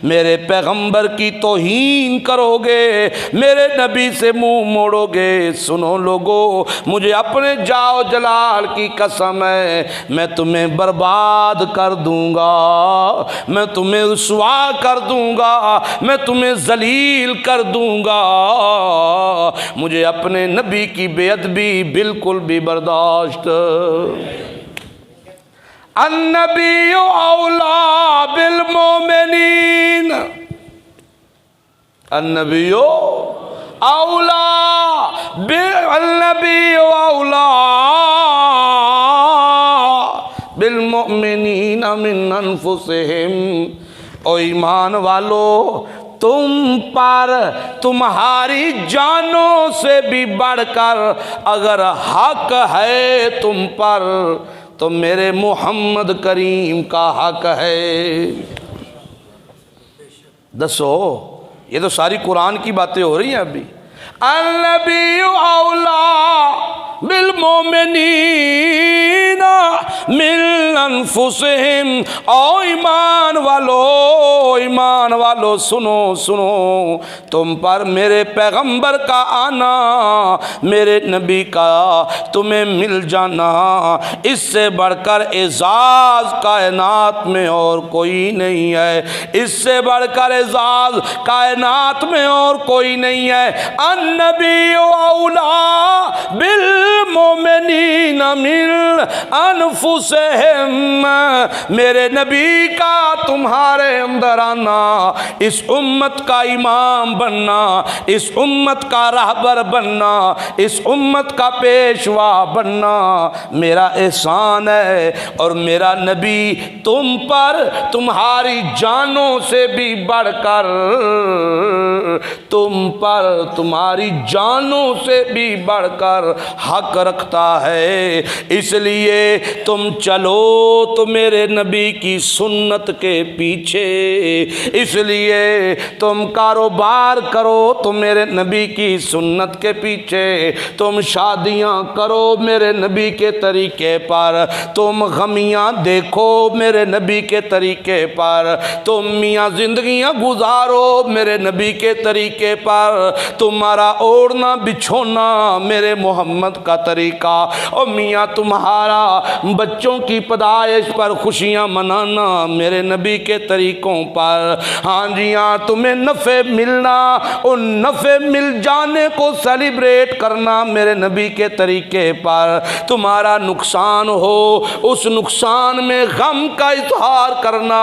میرے پیغمبر کی توہین کرو گے، میرے نبی سے منہ موڑو گے، سنو لوگو، مجھے اپنے جاؤ جلال کی قسم ہے، میں تمہیں برباد کر دوں گا، میں تمہیں رسوا کر دوں گا، میں تمہیں ذلیل کر دوں گا۔ مجھے اپنے نبی کی بے ادبی بالکل بھی برداشت۔ النبی اولا بالمومنین، النبی اولا النبی اولا بالمؤمنین من انفسہم۔ او ایمان والو، تم پر تمہاری جانوں سے بھی بڑھ کر اگر حق ہے تم پر، تو میرے محمد کریم کا حق ہے۔ دسو، یہ تو ساری قرآن کی باتیں ہو رہی ہیں ابھی۔ النبی اولا بالمومنین من انفسہم۔ او ایمان والو سنو، تم پر میرے پیغمبر کا آنا، میرے نبی کا تمہیں مل جانا، اس سے بڑھ کر اعزاز کائنات میں اور کوئی نہیں ہے، اس سے بڑھ کر اعزاز کائنات میں اور کوئی نہیں ہے۔ النبی اولا بالمومنین من انفسہم، میرے نبی کا تمہارے اندر آنا، اس امت کا امام بننا، اس امت کا رہبر بننا، اس امت کا پیشوا بننا میرا احسان ہے، اور میرا نبی تم پر تمہاری جانوں سے بھی بڑھ کر، تم پر تمہاری جانوں سے بھی بڑھ کر حق رکھتا ہے۔ اس لیے تم چلو تو میرے نبی کی سنت کے پیچھے، اس لیے تم کاروبار کرو تو میرے نبی کی سنت کے پیچھے، تم شادیاں کرو میرے نبی کے طریقے پر، تم غمیاں دیکھو میرے نبی کے طریقے پر، تم میاں زندگیاں گزارو میرے نبی کے طریقے پر، تمہارا اوڑھنا بچھونا میرے محمد کا طریقہ، اور میاں تمہارا بچوں کی پیدائش پر خوشیاں منانا میرے نبی کے طریقوں پر۔ ہاں جی ہاں، تمہیں نفع ملنا، ان نفع مل جانے کو سیلیبریٹ کرنا میرے نبی کے طریقے پر، تمہارا نقصان ہو اس نقصان میں غم کا اظہار کرنا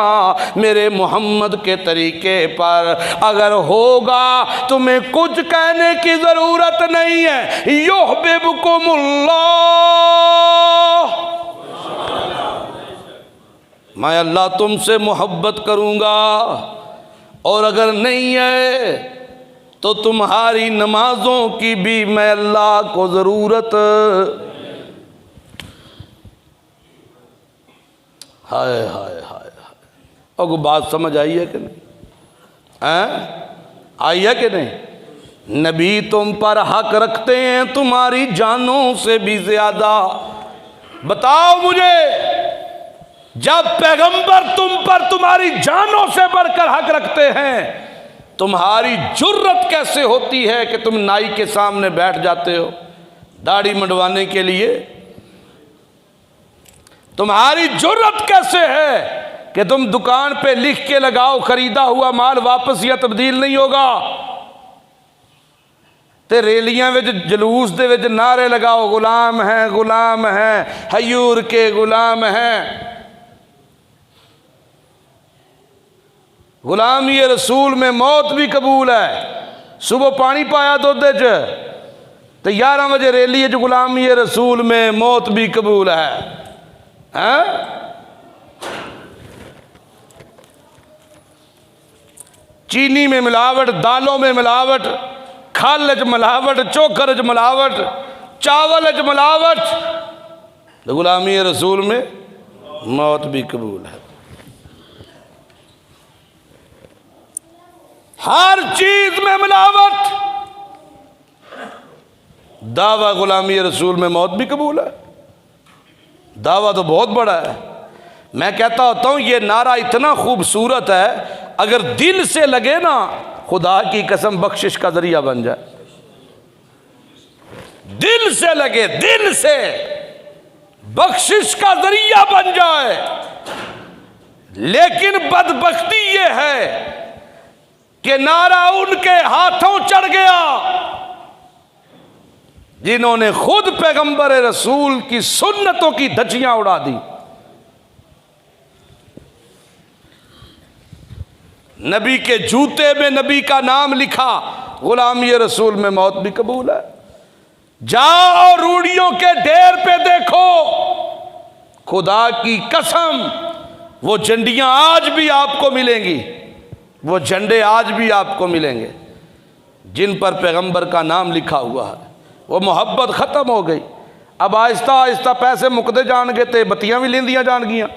میرے محمد کے طریقے پر۔ اگر ہوگا تمہیں کچھ کہنے کی ضرورت نہیں ہے، یحببکم اللہ، میں اللہ تم سے محبت کروں گا، اور اگر نہیں ہے تو تمہاری نمازوں کی بھی میں اللہ کو ضرورت ہائے ہائے ہائے ہائے، اور کوئی بات سمجھ آئی ہے کہ نہیں؟ آئی ہے کہ نہیں؟ نبی تم پر حق رکھتے ہیں تمہاری جانوں سے بھی زیادہ۔ بتاؤ مجھے، جب پیغمبر تم پر تمہاری جانوں سے بڑھ کر حق رکھتے ہیں، تمہاری جرت کیسے ہوتی ہے کہ تم نائی کے سامنے بیٹھ جاتے ہو داڑھی منڈوانے کے لیے؟ تمہاری جرت کیسے ہے کہ تم دکان پہ لکھ کے لگاؤ خریدا ہوا مال واپس یا تبدیل نہیں ہوگا، تے ریلیاں وچ جلوس دے وچ نعرے لگاؤ غلام ہیں غلام ہیں، حیور کے غلام ہیں۔ غلامی رسول میں موت بھی قبول ہے۔ صبح پانی پایا دودھ چ تو 11 بجے ریلی ہے جو غلامی رسول میں موت بھی قبول ہے۔ چینی میں ملاوٹ، دالوں میں ملاوٹ، کھل چ ملاوٹ، چوکھر چ ملاوٹ، چاول چ ملاوٹ، غلامی رسول میں موت بھی قبول ہے۔ ہر چیز میں ملاوٹ، دعویٰ غلامی رسول میں موت بھی قبول ہے۔ دعویٰ تو بہت بڑا ہے۔ میں کہتا ہوتا ہوں یہ نعرہ اتنا خوبصورت ہے، اگر دل سے لگے نا خدا کی قسم بخشش کا ذریعہ بن جائے۔ دل سے لگے، دل سے بخشش کا ذریعہ بن جائے۔ لیکن بدبختی یہ ہے کہ نعرہ ان کے ہاتھوں چڑھ گیا جنہوں نے خود پیغمبر رسول کی سنتوں کی دھجیاں اڑا دی۔ نبی کے جوتے میں نبی کا نام لکھا، غلامی رسول میں موت بھی قبول ہے۔ جاؤ روڑیوں کے ڈھیر پہ دیکھو، خدا کی قسم وہ جھنڈیاں آج بھی آپ کو ملیں گی، وہ جھنڈے آج بھی آپ کو ملیں گے جن پر پیغمبر کا نام لکھا ہوا ہے۔ وہ محبت ختم ہو گئی۔ اب آہستہ آہستہ پیسے مکتے جان گے تے بتیاں بھی لیندیاں جان گیاں،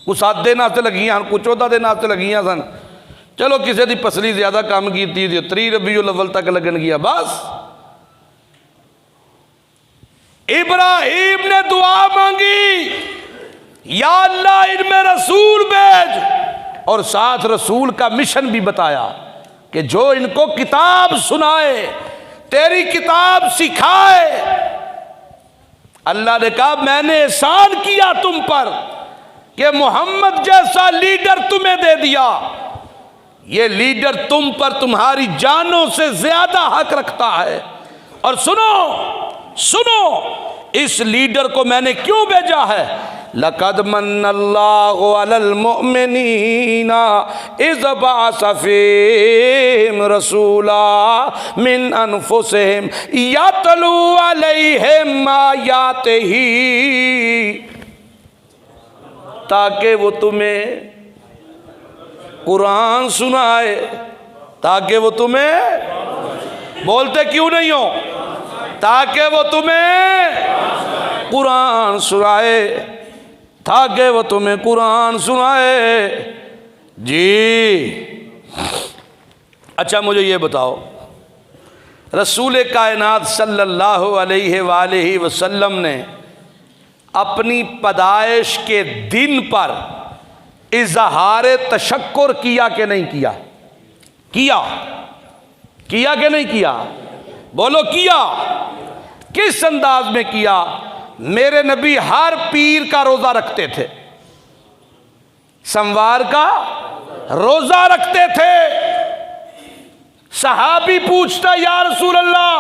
کچھ 7 دن آتے لگیاں، کچھ 14 دن آتے لگیاں سن، چلو کسی دی پسلی زیادہ کام کی تھی 3 ربیع الاول تک لگن گیا۔ بس ابراہیم نے دعا مانگی، یا اللہ ان میں رسول بھیج، اور ساتھ رسول کا مشن بھی بتایا کہ جو ان کو کتاب سنائے، تیری کتاب سکھائے۔ اللہ نے کہا میں نے احسان کیا تم پر کہ محمد جیسا لیڈر تمہیں دے دیا، یہ لیڈر تم پر تمہاری جانوں سے زیادہ حق رکھتا ہے۔ اور سنو سنو اس لیڈر کو میں نے کیوں بھیجا ہے؟ لَقَدْ مَنَّ اللَّهُ عَلَى الْمُؤْمِنِينَ إِذْ بَعَثَ فِيهِمْ رَسُولًا مِنْ أَنفُسِهِمْ يَتْلُو عَلَيْهِمْ آيَاتِهِ، تاکہ وہ تمہیں قرآن سنائے، تاکہ وہ تمہیں، بولتے کیوں نہیں ہو؟ تاکہ وہ تمہیں قرآن سنائے، تاکہ وہ تمہیں قرآن سنائے۔ جی اچھا مجھے یہ بتاؤ، رسول کائنات صلی اللہ علیہ وآلہ وسلم نے اپنی پیدائش کے دن پر اظہار تشکر کیا کہ نہیں کیا؟ کیا کہ نہیں کیا؟ بولو کیا؟ کس انداز میں کیا؟ میرے نبی ہر پیر کا روزہ رکھتے تھے، سموار کا روزہ رکھتے تھے۔ صحابی پوچھتا یا رسول اللہ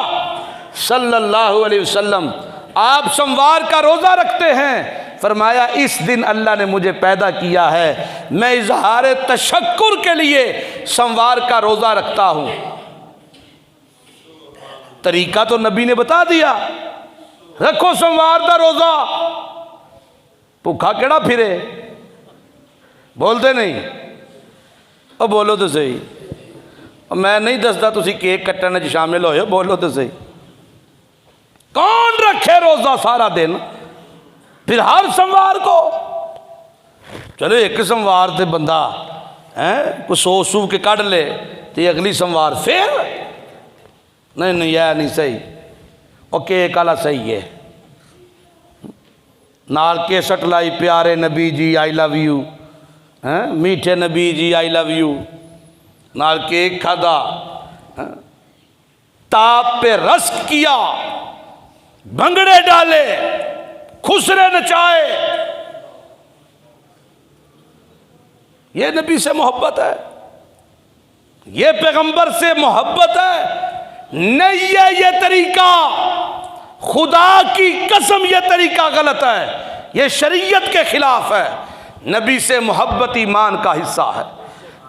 صلی اللہ علیہ وسلم آپ سموار کا روزہ رکھتے ہیں؟ فرمایا اس دن اللہ نے مجھے پیدا کیا ہے، میں اظہار تشکر کے لیے سموار کا روزہ رکھتا ہوں۔ طریقہ تو نبی نے بتا دیا، رکھو سموار دا روزہ، بھوکا کیڑا پھرے؟ بولتے نہیں؟ اور بولو تو صحیح، میں نہیں دستا تسی کیک کٹنے چ شامل ہوئے، بولو تو صحیح۔ کون رکھے روزہ سارا دن؟ پھر ہر سموار کو چلو ایک سموار تے بندہ کوئی سو سو کے کڑ لے تے اگلی سموار پھر نہیں یہ نہیں صحیح، او کیک والا صحیح ہے، نال کیسٹ لائی پیارے نبی جی آئی لو یو، میٹھے نبی جی آئی لو یو، نال کیک کھادا، تاپ پہ رسک کیا، بھنگڑے ڈالے، خسرے نچائے، یہ نبی سے محبت ہے، یہ پیغمبر سے محبت ہے؟ نہیں ہے یہ طریقہ، خدا کی قسم یہ طریقہ غلط ہے، یہ شریعت کے خلاف ہے۔ نبی سے محبت ایمان کا حصہ ہے،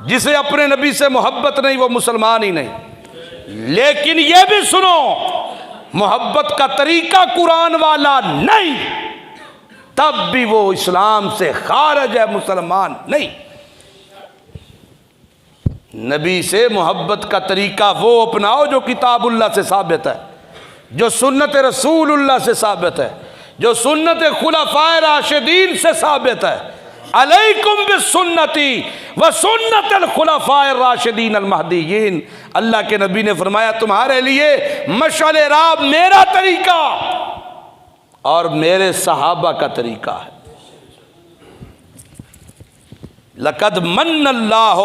جسے اپنے نبی سے محبت نہیں وہ مسلمان ہی نہیں۔ لیکن یہ بھی سنو، محبت کا طریقہ قرآن والا نہیں، تب بھی وہ اسلام سے خارج ہے، مسلمان نہیں۔ نبی سے محبت کا طریقہ وہ اپناؤ جو کتاب اللہ سے ثابت ہے، جو سنت رسول اللہ سے ثابت ہے، جو سنت خلفائے راشدین سے ثابت ہے۔ علیکم بسنتی و سنت الخلفاء الراشدین المہدیین، اللہ کے نبی نے فرمایا تمہارے لیے مشعل راہ میرا طریقہ اور میرے صحابہ کا طریقہ ہے۔ لقد من اللہ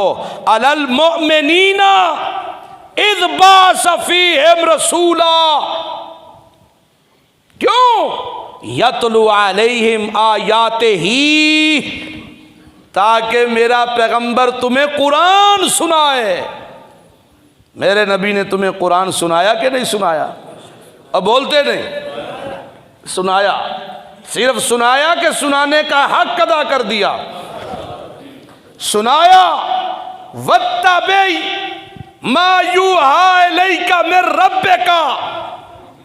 علی المؤمنین اذ بعث فیہم رسولا، کیوں؟ یتلو علیہم آیاتہ، تاکہ میرا پیغمبر تمہیں قرآن سنائے۔ میرے نبی نے تمہیں قرآن سنایا کہ نہیں سنایا؟ اب بولتے نہیں، سنایا، صرف سنایا کہ سنانے کا حق ادا کر دیا؟ سنایا، وَاتَّبِعْ مَا يُوحَىٰ إِلَيْكَ مِن رَبِّكَ،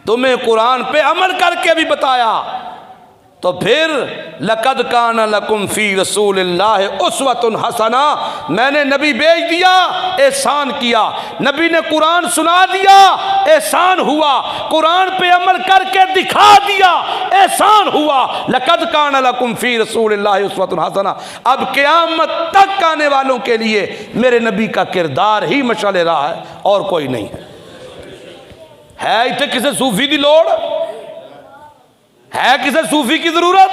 تمہیں قرآن پہ عمل کر کے بھی بتایا۔ تو پھر لَقَدْ كَانَ لَكُمْ فِي رَسُولِ اللَّهِ أُسْوَةٌ حَسَنَةٌ، میں نے نبی بھیج دیا، احسان کیا، نبی نے قرآن سنا دیا، احسان ہوا، قرآن پہ عمل کر کے دکھا دیا، احسان ہوا۔ لَقَدْ كَانَ لَكُمْ فِي رَسُولِ اللَّهِ أُسْوَةٌ حَسَنَةٌ، اب قیامت تک آنے والوں کے لیے میرے نبی کا کردار ہی مشعل راہ ہے، اور کوئی نہیں ہے۔ اتنے کسی صوفی دی لوڑ ہے؟ کسی صوفی کی ضرورت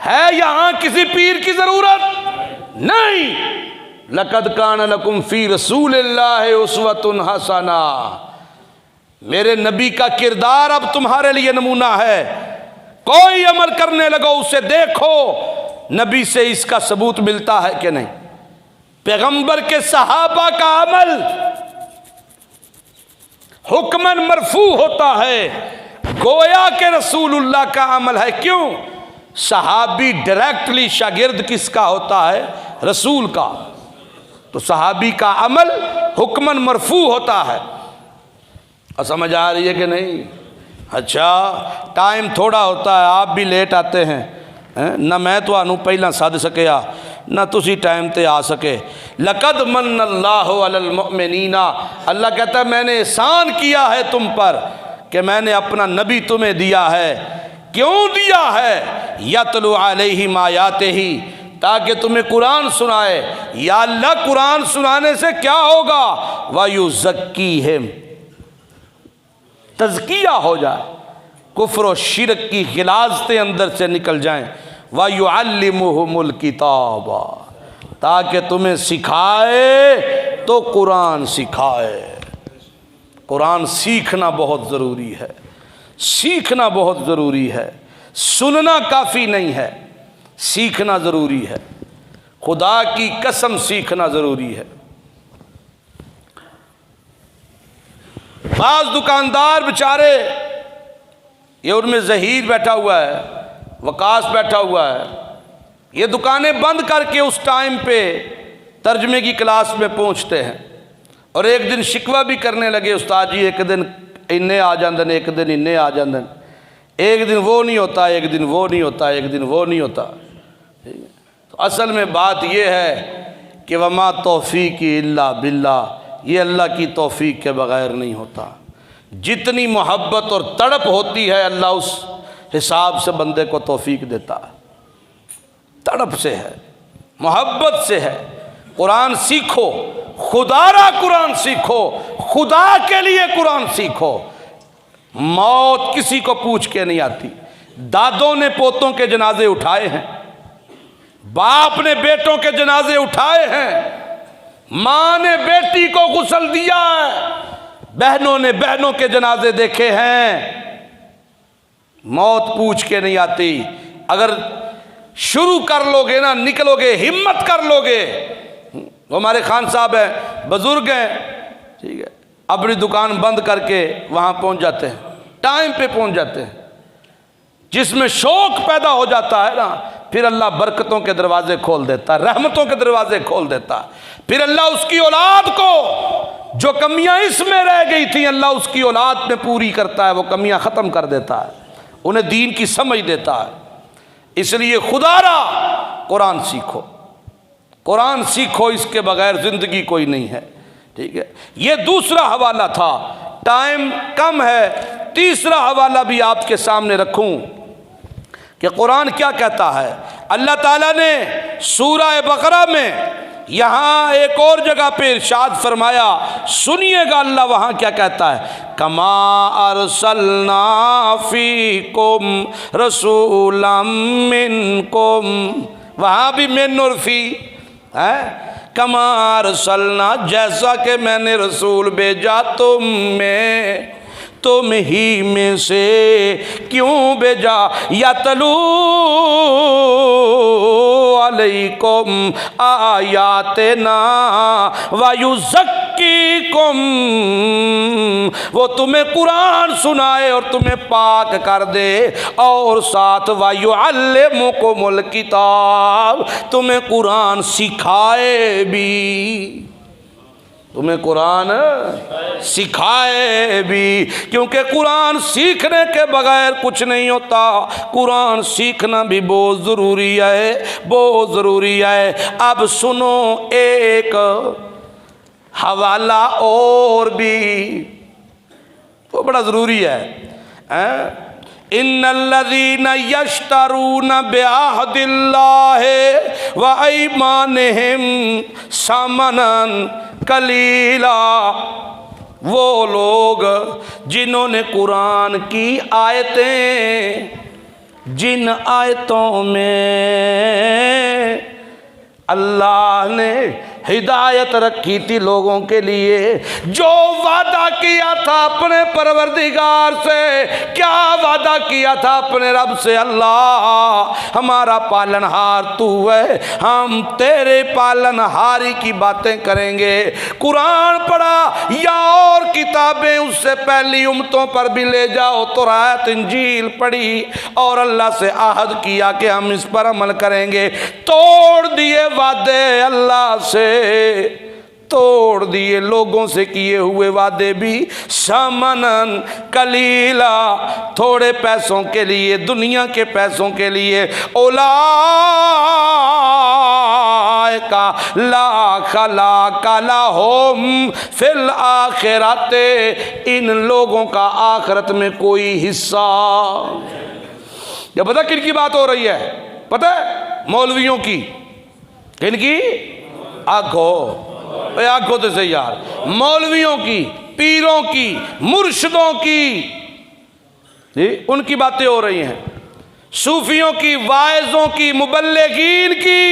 ہے؟ یہاں کسی پیر کی ضرورت نہیں۔ لَقَدْ كَانَ لَكُمْ فِي رَسُولِ اللَّهِ أُسْوَةٌ حَسَنَةٌ، میرے نبی کا کردار اب تمہارے لیے نمونہ ہے، کوئی عمل کرنے لگو اسے دیکھو نبی سے اس کا ثبوت ملتا ہے کہ نہیں۔ پیغمبر کے صحابہ کا عمل حکماً مرفوع ہوتا ہے، گویا کہ رسول اللہ کا عمل ہے۔ کیوں؟ صحابی ڈائریکٹلی شاگرد کس کا ہوتا ہے؟ رسول کا، تو صحابی کا عمل حکماً مرفوع ہوتا ہے۔ اور سمجھ آ رہی ہے کہ نہیں؟ اچھا، ٹائم تھوڑا ہوتا ہے، آپ بھی لیٹ آتے ہیں، نہ میں تو آنوں پہلا سد سکیا نہ تسی ٹائم تے آ سکے۔ لقد من اللہ علی المؤمنین، اللہ کہتا ہے میں نے احسان کیا ہے تم پر کہ میں نے اپنا نبی تمہیں دیا ہے۔ کیوں دیا ہے؟ یتلو علیہم آیاتہ، تاکہ تمہیں قرآن سنائے۔ یا اللہ، قرآن سنانے سے کیا ہوگا؟ وَيُزَكِّيهِمْ، تزکیہ ہو جائے، کفر و شرک کی غلاظتیں اندر سے نکل جائیں۔ وَيُعَلِّمُهُمُ الْكِتَابَ، تاکہ تمہیں سکھائے تو قرآن سکھائے۔ قرآن سیکھنا بہت ضروری ہے، سیکھنا بہت ضروری ہے، سننا کافی نہیں ہے، سیکھنا ضروری ہے، خدا کی قسم سیکھنا ضروری ہے۔ بعض دکاندار بیچارے، یہ ان میں ظہیر بیٹھا ہوا ہے، وقاص بیٹھا ہوا ہے، یہ دکانیں بند کر کے اس ٹائم پہ ترجمے کی کلاس میں پہنچتے ہیں، اور ایک دن شکوہ بھی کرنے لگے، استاد جی ایک دن انہیں آ جاندن، ایک دن انہیں آ جاندن، ایک دن وہ نہیں ہوتا، ایک دن وہ نہیں ہوتا، ایک دن وہ نہیں ہوتا۔ تو اصل میں بات یہ ہے کہ وما توفیقی الا باللہ، یہ اللہ کی توفیق کے بغیر نہیں ہوتا۔ جتنی محبت اور تڑپ ہوتی ہے اللہ اس حساب سے بندے کو توفیق دیتا ہے، تڑپ سے ہے۔ محبت سے ہے۔ قرآن سیکھو، خدا را قرآن سیکھو، خدا کے لیے قرآن سیکھو۔ موت کسی کو پوچھ کے نہیں آتی۔ دادوں نے پوتوں کے جنازے اٹھائے ہیں، باپ نے بیٹوں کے جنازے اٹھائے ہیں، ماں نے بیٹی کو غسل دیا ہے، بہنوں نے بہنوں کے جنازے دیکھے ہیں۔ موت پوچھ کے نہیں آتی۔ اگر شروع کر لو گے نا، نکلو گے، ہمت کر لو گے۔ وہ ہمارے خان صاحب ہیں، بزرگ ہیں، ٹھیک ہے، اپنی دکان بند کر کے وہاں پہنچ جاتے ہیں، ٹائم پہ پہنچ جاتے ہیں۔ جس میں شوق پیدا ہو جاتا ہے نا، پھر اللہ برکتوں کے دروازے کھول دیتا ہے، رحمتوں کے دروازے کھول دیتا ہے۔ پھر اللہ اس کی اولاد کو جو کمیاں اس میں رہ گئی تھیں، اللہ اس کی اولاد میں پوری کرتا ہے، وہ کمیاں ختم کر دیتا ہے، انہیں دین کی سمجھ دیتا ہے۔ اس لیے خدا را قرآن سیکھو، قرآن سیکھو، اس کے بغیر زندگی کوئی نہیں ہے، ٹھیک ہے۔ یہ دوسرا حوالہ تھا، ٹائم کم ہے، تیسرا حوالہ بھی آپ کے سامنے رکھوں کہ قرآن کیا کہتا ہے۔ اللہ تعالیٰ نے سورہ بقرہ میں یہاں ایک اور جگہ پہ ارشاد فرمایا، سنیے گا اللہ وہاں کیا کہتا ہے، کما ارسلنا فیکم رسولا منکم، وہاں بھی من اور فی ہے، کما ارسلنا، جیسا کہ میں نے رسول بھیجا تم میں، تم ہی میں سے کیوں بھیجا، یتلو علیکم آیاتنا ویزکیکم، وہ تمہیں قرآن سنائے اور تمہیں پاک کر دے، اور ساتھ ویعلمکم الکتاب، تمہیں قرآن سکھائے بھی، تمہیں قرآن سکھائے بھی، کیونکہ قرآن سیکھنے کے بغیر کچھ نہیں ہوتا۔ قرآن سیکھنا بھی بہت ضروری ہے، بہت ضروری ہے۔ اب سنو ایک حوالہ اور بھی، وہ بڑا ضروری ہے۔ ان الذین یشترون بعہد اللہ وایمانہم ثمنا قلیلا، وہ لوگ جنہوں نے قرآن کی آیتیں، جن آیتوں میں اللہ نے ہدایت رکھی تھی لوگوں کے لیے، جو وعدہ کیا تھا اپنے پروردگار سے، کیا وعدہ کیا تھا اپنے رب سے، اللہ ہمارا پالنہار تو ہے، ہم تیرے پالنہاری کی باتیں کریں گے۔ قرآن پڑھا یا اور کتابیں اس سے پہلی امتوں پر بھی لے جاؤ، تورات انجیل پڑھی اور اللہ سے عہد کیا کہ ہم اس پر عمل کریں گے، توڑ دیے وعدے اللہ سے، توڑ دیے لوگوں سے کیے ہوئے وعدے بھی، ثمناً قلیلا، تھوڑے پیسوں کے لیے، دنیا کے پیسوں کے لیے، اولئک لا خلاق لہم فی الآخرۃ، ان لوگوں کا آخرت میں کوئی حصہ۔ یہ پتہ کن کی بات ہو رہی ہے؟ پتہ ہے مولویوں کی، کن کی؟ آنکھوں تو سے یار، مولویوں کی، پیروں کی، مرشدوں کی، ان کی باتیں ہو رہی ہیں، صوفیوں کی، واعظوں کی، مبلغین کی،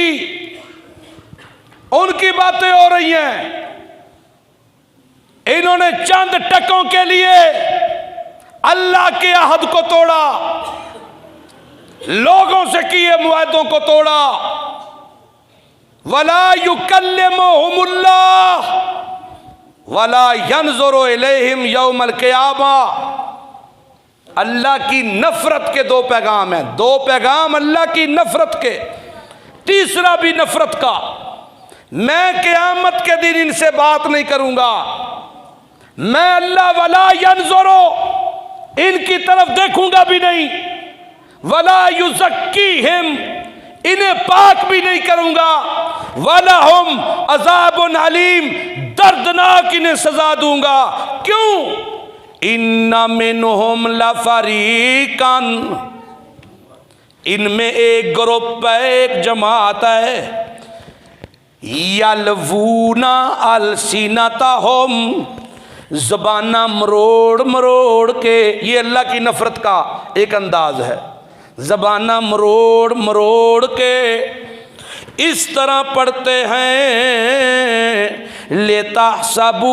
ان کی باتیں ہو رہی ہیں۔ انہوں نے چند ٹکوں کے لیے اللہ کے عہد کو توڑا، لوگوں سے کیے معاہدوں کو توڑا۔ وَلَا يُكَلِّمُهُمُ اللَّهُ وَلَا يَنْظُرُ إِلَيْهِمْ يَوْمَ الْقِيَامَةِ، اللہ کی نفرت کے دو پیغام ہیں، دو پیغام اللہ کی نفرت کے، تیسرا بھی نفرت کا، میں قیامت کے دن ان سے بات نہیں کروں گا، میں اللہ وَلَا يَنْظُرُ، ان کی طرف دیکھوں گا بھی نہیں، وَلَا يُزَكِّيهِمْ، انہیں پاک بھی نہیں کروں گا، وَلَهُمْ عَذَابٌ عَلِيمٌ، دردناک انہیں سزا دوں گا۔ کیوں؟ إِنَّ مِنْهُمْ لَفَرِيقًا، ان میں ایک گروپ ہے، ایک جماعت ہے، یلوونا السینتہم، زبانہ مروڑ مروڑ کے، یہ اللہ کی نفرت کا ایک انداز ہے، زبانہ مروڑ مروڑ کے اس طرح پڑھتے ہیں، لِتَحْسَبُوهُ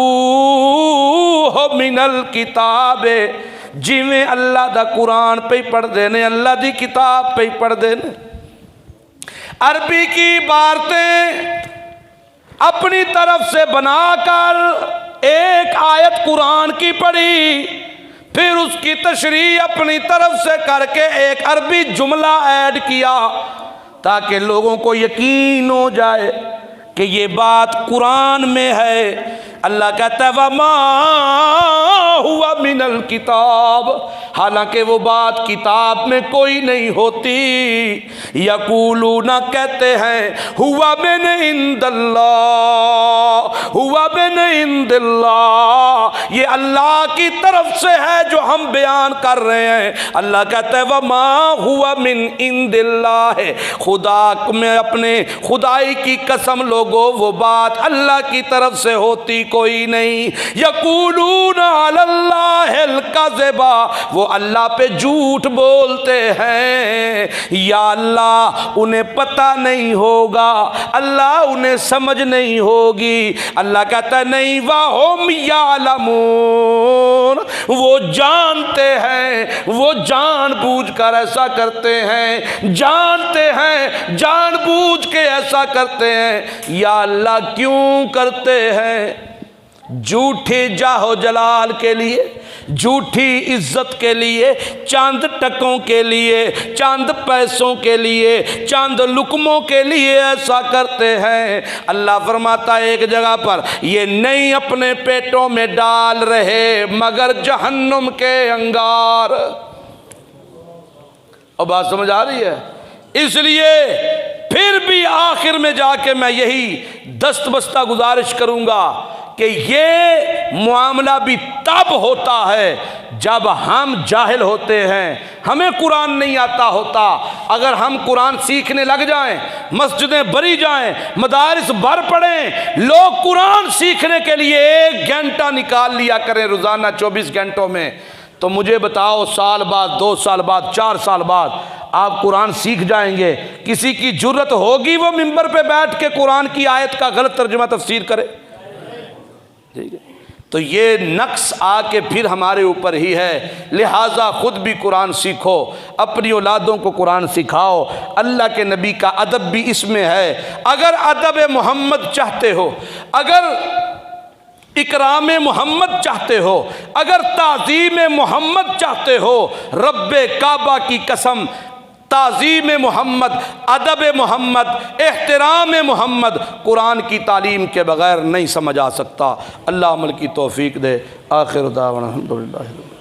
مِنَ الْكِتَابِ، جویں اللہ دا قرآن پہ پڑھ دینے، اللہ دی کتاب پہ پڑھ دینے۔ عربی کی عبارتیں اپنی طرف سے بنا کر ایک آیت قرآن کی پڑھی، پھر اس کی تشریح اپنی طرف سے کر کے ایک عربی جملہ ایڈ کیا تاکہ لوگوں کو یقین ہو جائے کہ یہ بات قرآن میں ہے۔ اللہ کہتا ہے وَمَا هُوَ مِنَ الْكِتَابِ، حالانکہ وہ بات کتاب میں کوئی نہیں ہوتی۔ یقولون کہتے ہیں هُوَ مِنْ عِنْدِ اللَّهِ، هُوَ مِنْ عِنْدِ اللَّهِ، یہ اللہ کی طرف سے ہے جو ہم بیان کر رہے ہیں۔ اللہ کہتا ہے وَمَا هُوَ مِنْ عِنْدِ اللَّهِ، خدا میں اپنے خدائی کی قسم لوگو، وہ بات اللہ کی طرف سے ہوتی کوئی نہیں۔ یقولون علی اللہ الکذب، وہ اللہ پہ جھوٹ بولتے ہیں۔ یا اللہ انہیں پتہ نہیں ہوگا، اللہ انہیں سمجھ نہیں ہوگی۔ اللہ کہتا ہے نہیں، وَهُمْ يَعْلَمُونَ، وہ جانتے ہیں، وہ جان بوجھ کر ایسا کرتے ہیں، جانتے ہیں، جان بوجھ کے ایسا کرتے ہیں۔ یا اللہ کیوں کرتے ہیں؟ جھوٹے جاہ و جلال کے لیے، جھوٹی عزت کے لیے، چاند ٹکوں کے لیے، چاند پیسوں کے لیے، چاند لقموں کے لیے ایسا کرتے ہیں۔ اللہ فرماتا ہے ایک جگہ پر، یہ نہیں اپنے پیٹوں میں ڈال رہے مگر جہنم کے انگار۔ اب بات سمجھ آ رہی ہے؟ اس لیے پھر بھی آخر میں جا کے میں یہی دست بستہ گزارش کروں گا کہ یہ معاملہ بھی تب ہوتا ہے جب ہم جاہل ہوتے ہیں، ہمیں قرآن نہیں آتا ہوتا۔ اگر ہم قرآن سیکھنے لگ جائیں، مسجدیں بھری جائیں، مدارس بھر پڑیں، لوگ قرآن سیکھنے کے لیے 1 گھنٹہ نکال لیا کریں روزانہ 24 گھنٹوں میں، تو مجھے بتاؤ سال بعد، 2 سال بعد، 4 سال بعد آپ قرآن سیکھ جائیں گے؟ کسی کی جرت ہوگی وہ ممبر پہ بیٹھ کے قرآن کی آیت کا غلط ترجمہ تفسیر کرے؟ تو یہ نقص آ کے پھر ہمارے اوپر ہی ہے۔ لہٰذا خود بھی قرآن سیکھو، اپنی اولادوں کو قرآن سکھاؤ۔ اللہ کے نبی کا ادب بھی اس میں ہے۔ اگر ادب محمد چاہتے ہو، اگر اکرام محمد چاہتے ہو، اگر تعظیم محمد چاہتے ہو، رب کعبہ کی قسم، تعظیم محمد، ادب محمد، احترام محمد قرآن کی تعلیم کے بغیر نہیں سمجھ آ سکتا۔ اللہ عمل کی توفیق دے۔ آخر دعوانا الحمدللہ۔